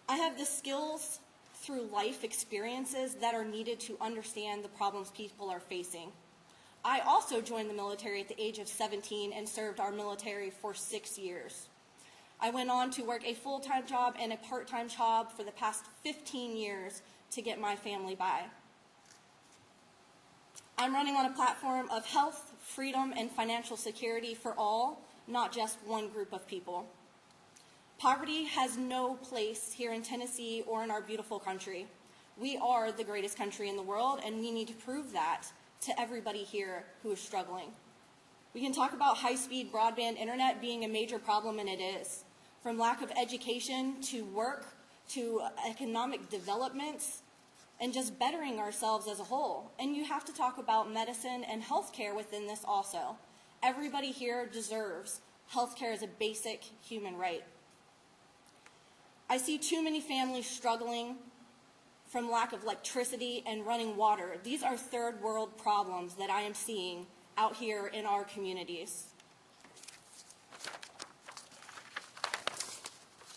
I have the skills through life experiences that are needed to understand the problems people are facing. I also joined the military at the age of 17 and served our military for 6 years. I went on to work a full-time job and a part-time job for the past 15 years to get my family by. I'm running on a platform of health, freedom, and financial security for all, not just one group of people. Poverty has no place here in Tennessee or in our beautiful country. We are the greatest country in the world, and we need to prove that to everybody here who is struggling. We can talk about high-speed broadband internet being a major problem, and it is. From lack of education to work to economic developments, and just bettering ourselves as a whole. And you have to talk about medicine and healthcare within this also. Everybody here deserves healthcare as a basic human right. I see too many families struggling from lack of electricity and running water. These are third world problems that I am seeing out here in our communities.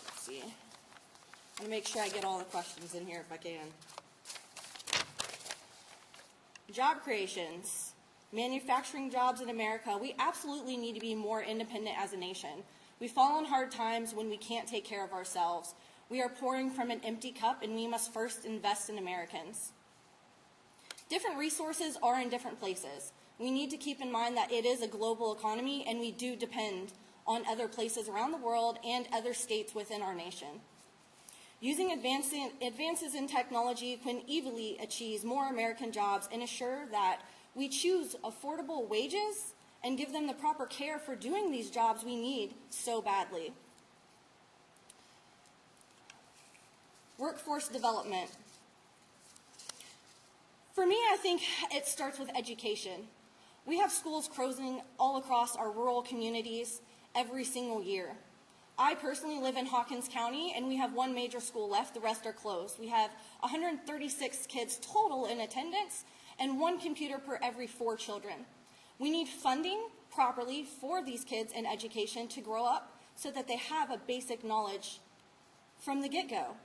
Let's see. I'm going to make sure I get all the questions in here if I can. Job creations, manufacturing jobs in America. We absolutely need to be more independent as a nation. We fall on hard times when we can't take care of ourselves. We are pouring from an empty cup, and we must first invest in Americans. Different resources are in different places. We need to keep in mind that it is a global economy, and we do depend on other places around the world and other states within our nation. Using advances in technology can easily achieve more American jobs and assure that we choose affordable wages and give them the proper care for doing these jobs we need so badly. Workforce development. For me, I think it starts with education. We have schools closing all across our rural communities every single year. I personally live in Hawkins County, and we have one major school left. The rest are closed. We have 136 kids total in attendance and 1 computer per every 4 children. We need funding properly for these kids in education to grow up so that they have a basic knowledge from the get-go.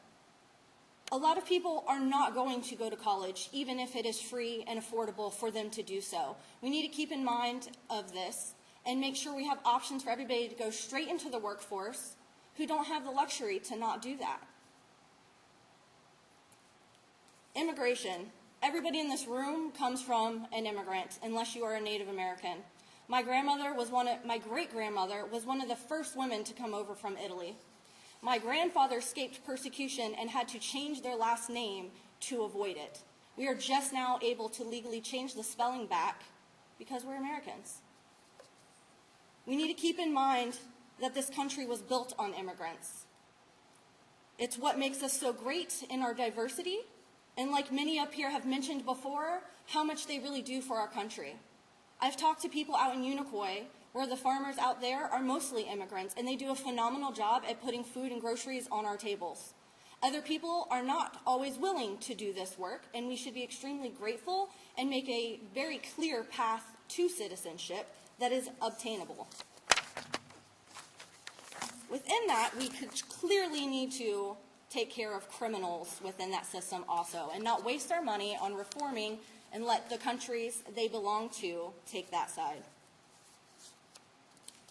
A lot of people are not going to go to college, even if it is free and affordable for them to do so. We need to keep in mind of this and make sure we have options for everybody to go straight into the workforce who don't have the luxury to not do that. Immigration. Everybody in this room comes from an immigrant, unless you are a Native American. My great-grandmother was one of the first women to come over from Italy. My grandfather escaped persecution and had to change their last name to avoid it. We are just now able to legally change the spelling back because we're Americans. We need to keep in mind that this country was built on immigrants. It's what makes us so great in our diversity, and like many up here have mentioned before, how much they really do for our country. I've talked to people out in Unicoi, where the farmers out there are mostly immigrants, and they do a phenomenal job at putting food and groceries on our tables. Other people are not always willing to do this work, and we should be extremely grateful and make a very clear path to citizenship that is obtainable. Within that, we could clearly need to take care of criminals within that system also, and not waste our money on reforming and let the countries they belong to take that side.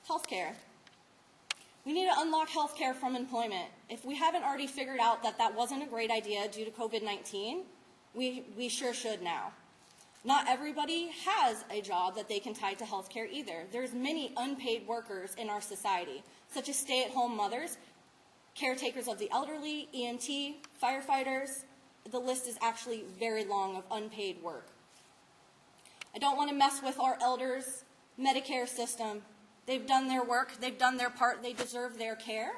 Healthcare. We need to unlock healthcare from employment. If we haven't already figured out that that wasn't a great idea due to COVID-19, we sure should now. Not everybody has a job that they can tie to healthcare either. There's many unpaid workers in our society, such as stay-at-home mothers, caretakers of the elderly, EMT, firefighters. The list is actually very long of unpaid work. I don't want to mess with our elders' Medicare system. They've done their work, they've done their part, they deserve their care.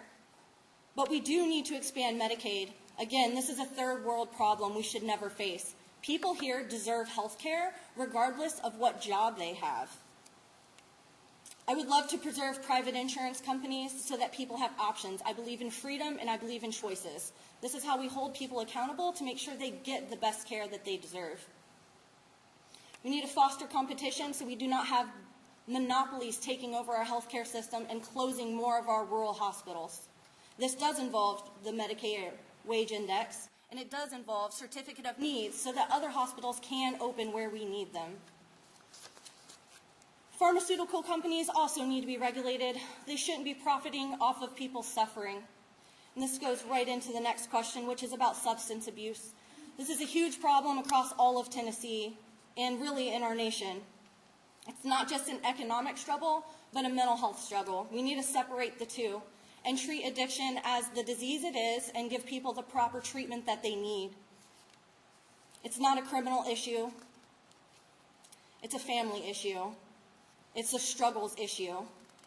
But we do need to expand Medicaid. Again, this is a third world problem we should never face. People here deserve health care regardless of what job they have. I would love to preserve private insurance companies so that people have options. I believe in freedom and I believe in choices. This is how we hold people accountable to make sure they get the best care that they deserve. We need to foster competition so we do not have monopolies taking over our healthcare system and closing more of our rural hospitals. This does involve the Medicare wage index, and it does involve certificate of needs so that other hospitals can open where we need them. Pharmaceutical companies also need to be regulated. They shouldn't be profiting off of people's suffering. And this goes right into the next question, which is about substance abuse. This is a huge problem across all of Tennessee and really in our nation. It's not just an economic struggle, but a mental health struggle. We need to separate the two and treat addiction as the disease it is and give people the proper treatment that they need. It's not a criminal issue. It's a family issue. It's a struggles issue.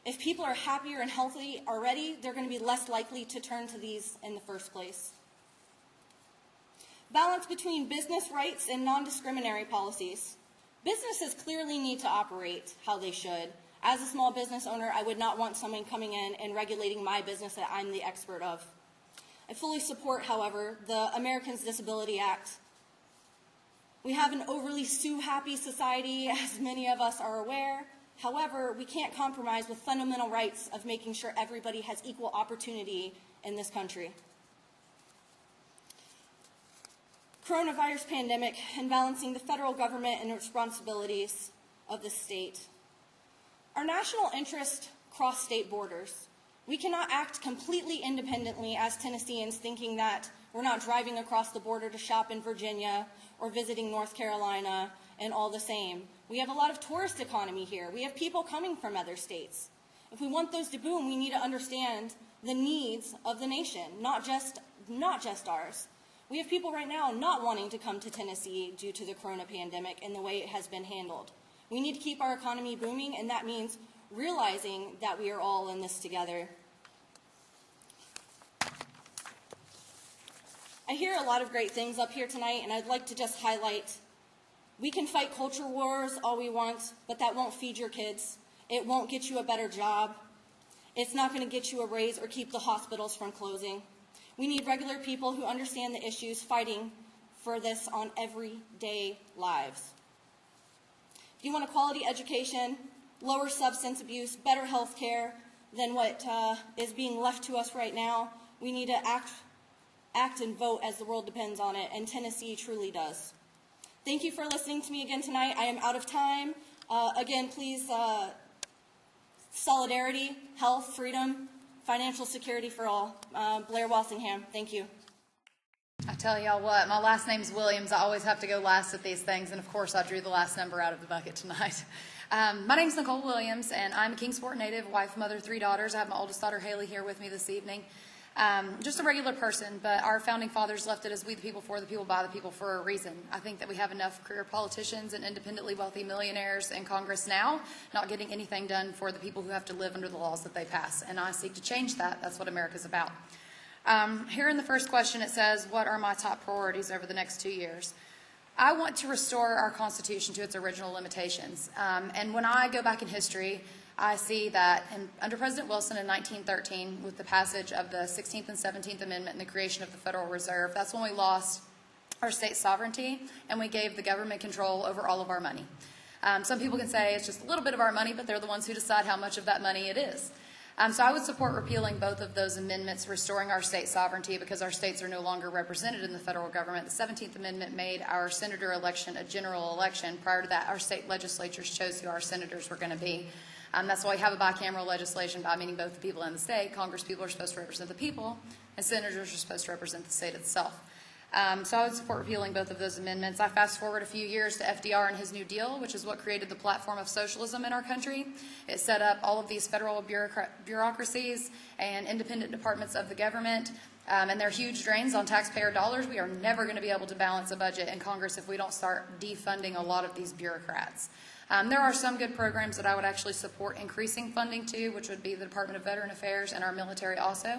If people are happier and healthy already, they're going to be less likely to turn to these in the first place. Balance between business rights and non-discriminatory policies. Businesses clearly need to operate how they should. As a small business owner, I would not want someone coming in and regulating my business that I'm the expert of. I fully support, however, the Americans with Disabilities Act. We have an overly sue-happy society, as many of us are aware. However, we can't compromise with fundamental rights of making sure everybody has equal opportunity in this country. Coronavirus pandemic and balancing the federal government and responsibilities of the state. Our national interests cross state borders. We cannot act completely independently as Tennesseans thinking that we're not driving across the border to shop in Virginia or visiting North Carolina and all the same. We have a lot of tourist economy here. We have people coming from other states. If we want those to boom, we need to understand the needs of the nation, not just ours. We have people right now not wanting to come to Tennessee due to the corona pandemic and the way it has been handled. We need to keep our economy booming, and that means realizing that we are all in this together. I hear a lot of great things up here tonight, and I'd like to just highlight, we can fight culture wars all we want, but that won't feed your kids. It won't get you a better job. It's not going to get you a raise or keep the hospitals from closing. We need regular people who understand the issues fighting for this on everyday lives. If you want a quality education, lower substance abuse, better health care than what is being left to us right now, we need to act and vote as the world depends on it, and Tennessee truly does. Thank you for listening to me again tonight. I am out of time. Again, please, solidarity, health, freedom, financial security for all. Blair Walsingham, thank you. I tell y'all what, my last name's Williams. I always have to go last at these things, and of course I drew the last number out of the bucket tonight. My name's Nicole Williams, and I'm a Kingsport native, wife, mother, 3 daughters. I have my oldest daughter, Haley, here with me this evening. Just a regular person, but our founding fathers left it as we the people, for the people, by the people for a reason. I think that we have enough career politicians and independently wealthy millionaires in Congress now, not getting anything done for the people who have to live under the laws that they pass, and I seek to change that. That's what America's about. Here in the first question it says, what are my top priorities over the next 2 years? I want to restore our Constitution to its original limitations. And when I go back in history, I see that under President Wilson in 1913, with the passage of the 16th and 17th Amendment and the creation of the Federal Reserve, that's when we lost our state sovereignty and we gave the government control over all of our money. Some people can say it's just a little bit of our money, but they're the ones who decide how much of that money it is. So I would support repealing both of those amendments, restoring our state sovereignty because our states are no longer represented in the federal government. The 17th Amendment made our senator election a general election. Prior to that, our state legislatures chose who our senators were going to be. That's why we have a bicameral legislation, by meaning both the people and the state. Congress people are supposed to represent the people, and senators are supposed to represent the state itself. So I would support repealing both of those amendments. I fast forward a few years to FDR and his New Deal, which is what created the platform of socialism in our country. It set up all of these federal bureaucracies and independent departments of the government, and they're huge drains on taxpayer dollars. We are never going to be able to balance a budget in Congress if we don't start defunding a lot of these bureaucrats. There are some good programs that I would actually support increasing funding to, which would be the Department of Veteran Affairs and our military also.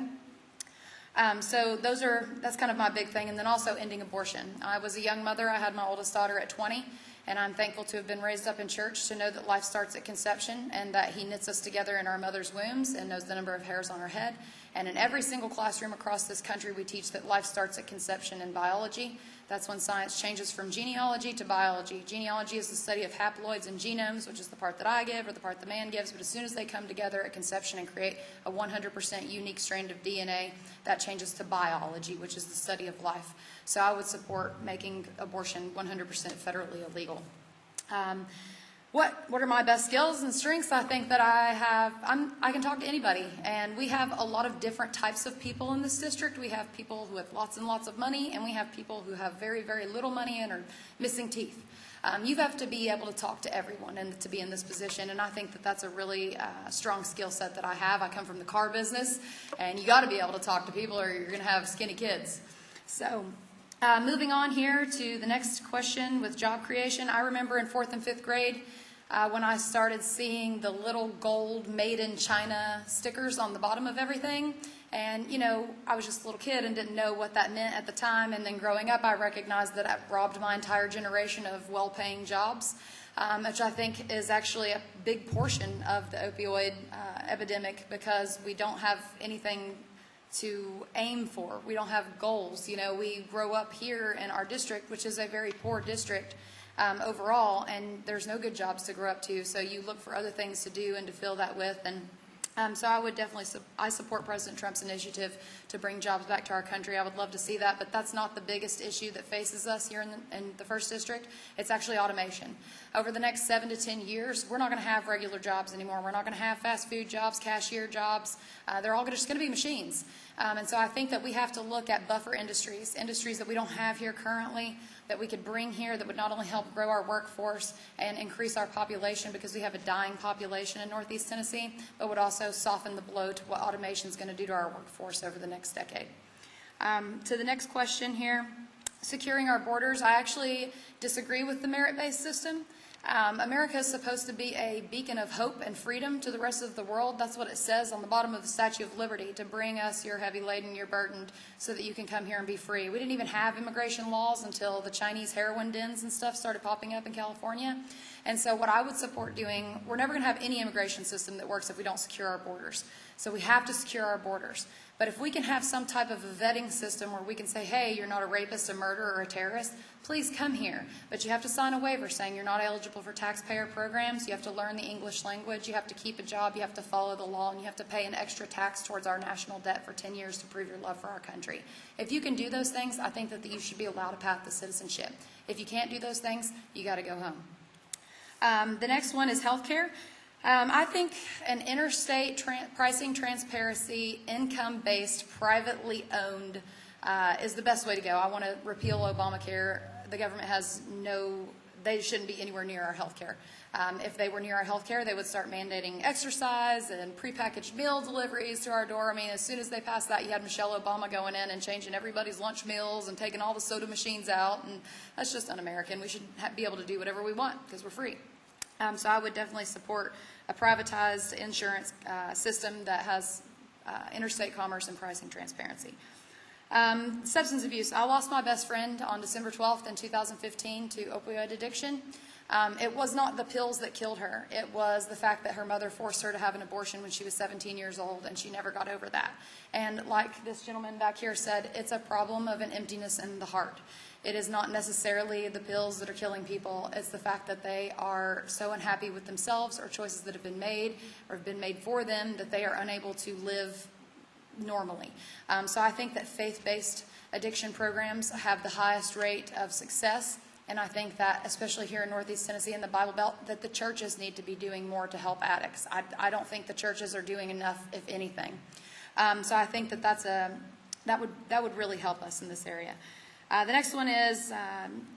So that's kind of my big thing. And then also ending abortion. I was a young mother. I had my oldest daughter at 20. And I'm thankful to have been raised up in church to know that life starts at conception and that he knits us together in our mother's wombs and knows the number of hairs on our head. And in every single classroom across this country, we teach that life starts at conception in biology. That's when science changes from genealogy to biology. Genealogy is the study of haploids and genomes, which is the part that I give or the part the man gives. But as soon as they come together at conception and create a 100% unique strand of DNA, that changes to biology, which is the study of life. So I would support making abortion 100% federally illegal. What are my best skills and strengths? I think that I have, I can talk to anybody, and we have a lot of different types of people in this district. We have people with lots and lots of money, and we have people who have very, very little money and are missing teeth. You have to be able to talk to everyone and to be in this position, and I think that that's a really strong skill set that I have. I come from the car business, and you got to be able to talk to people or you're going to have skinny kids. So moving on here to the next question with job creation. I remember in 4th and 5th grade when I started seeing the little gold made in China stickers on the bottom of everything. And, you know, I was just a little kid and didn't know what that meant at the time. And then growing up, I recognized that I've robbed my entire generation of well-paying jobs, which I think is actually a big portion of the opioid epidemic because we don't have anything to aim for. We don't have goals. You know, we grow up here in our district, which is a very poor district overall, and there's no good jobs to grow up to. So you look for other things to do and to fill that with. And so I would definitely, I support President Trump's initiative to bring jobs back to our country. I would love to see that, but that's not the biggest issue that faces us here in the 1st District. It's actually automation. Over the next 7 to 10 years, we're not going to have regular jobs anymore. We're not going to have fast food jobs, cashier jobs. They're all just going to be machines. And so I think that we have to look at buffer industries that we don't have here currently, that we could bring here that would not only help grow our workforce and increase our population because we have a dying population in Northeast Tennessee, but would also soften the blow to what automation is going to do to our workforce over the next decade. To the next question here, securing our borders. I actually disagree with the merit-based system. America is supposed to be a beacon of hope and freedom to the rest of the world. That's what it says on the bottom of the Statue of Liberty, to bring us your heavy laden, your burdened, so that you can come here and be free. We didn't even have immigration laws until the Chinese heroin dens and stuff started popping up in California. And so what I would support doing, we're never going to have any immigration system that works if we don't secure our borders. So we have to secure our borders. But if we can have some type of a vetting system where we can say, hey, you're not a rapist, a murderer, or a terrorist, please come here. But you have to sign a waiver saying you're not eligible for taxpayer programs. You have to learn the English language. You have to keep a job. You have to follow the law. And you have to pay an extra tax towards our national debt for 10 years to prove your love for our country. If you can do those things, I think that you should be allowed a path to citizenship. If you can't do those things, you got to go home. The next one is healthcare. I think an interstate pricing transparency, income-based, privately owned is the best way to go. I want to repeal Obamacare. The government they shouldn't be anywhere near our health care. If they were near our health care, they would start mandating exercise and prepackaged meal deliveries to our door. I mean, as soon as they passed that, you had Michelle Obama going in and changing everybody's lunch meals and taking all the soda machines out, and that's just un-American. We should be able to do whatever we want because we're free. So I would definitely support a privatized insurance system that has interstate commerce and pricing transparency. Substance abuse. I lost my best friend on December 12th in 2015 to opioid addiction. It was not the pills that killed her. It was the fact that her mother forced her to have an abortion when she was 17 years old, and she never got over that. And like this gentleman back here said, it's a problem of an emptiness in the heart. It is not necessarily the pills that are killing people. It's the fact that they are so unhappy with themselves or choices that have been made or have been made for them that they are unable to live normally. So I think that faith-based addiction programs have the highest rate of success. And I think that, especially here in Northeast Tennessee and the Bible Belt, that the churches need to be doing more to help addicts. I don't think the churches are doing enough, if anything. So I think that that would really help us in this area. The next one is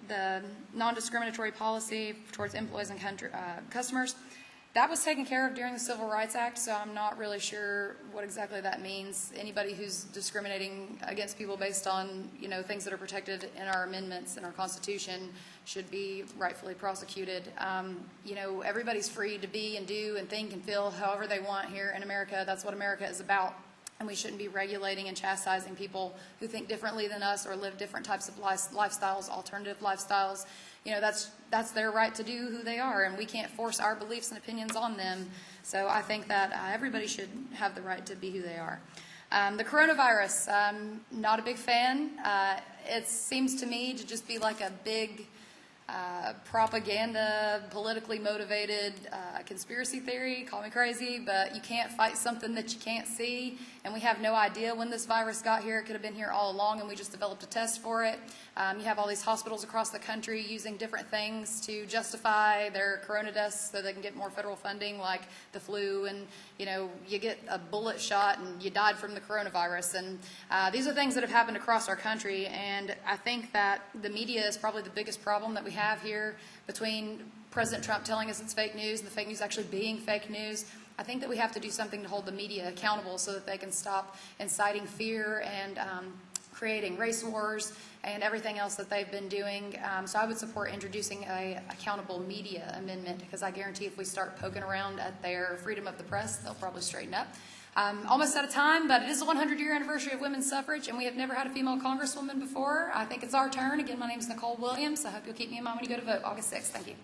the non-discriminatory policy towards employees and customers. That was taken care of during the Civil Rights Act, so I'm not really sure what exactly that means. Anybody who's discriminating against people based on, things that are protected in our amendments and our Constitution should be rightfully prosecuted. Everybody's free to be and do and think and feel however they want here in America. That's what America is about. And we shouldn't be regulating and chastising people who think differently than us or live different types of lifestyles, alternative lifestyles. That's their right to do who they are, and we can't force our beliefs and opinions on them. So I think that everybody should have the right to be who they are. The coronavirus, not a big fan. It seems to me to just be like a big propaganda, politically motivated conspiracy theory. Call me crazy, but you can't fight something that you can't see, and we have no idea when this virus got here. It could have been here all along, and we just developed a test for it. You have all these hospitals across the country using different things to justify their corona deaths so they can get more federal funding, like the flu, and you get a bullet shot and you died from the coronavirus. And these are things that have happened across our country, and I think that the media is probably the biggest problem that we have here, between President Trump telling us it's fake news and the fake news actually being fake news. I think that we have to do something to hold the media accountable so that they can stop inciting fear and creating race wars and everything else that they've been doing. So I would support introducing a accountable media amendment, because I guarantee if we start poking around at their freedom of the press, they'll probably straighten up. Almost out of time, but it is the 100-year anniversary of women's suffrage, and we have never had a female congresswoman before. I think it's our turn. Again, my name is Nicole Williams. I hope you'll keep me in mind when you go to vote August 6th. Thank you.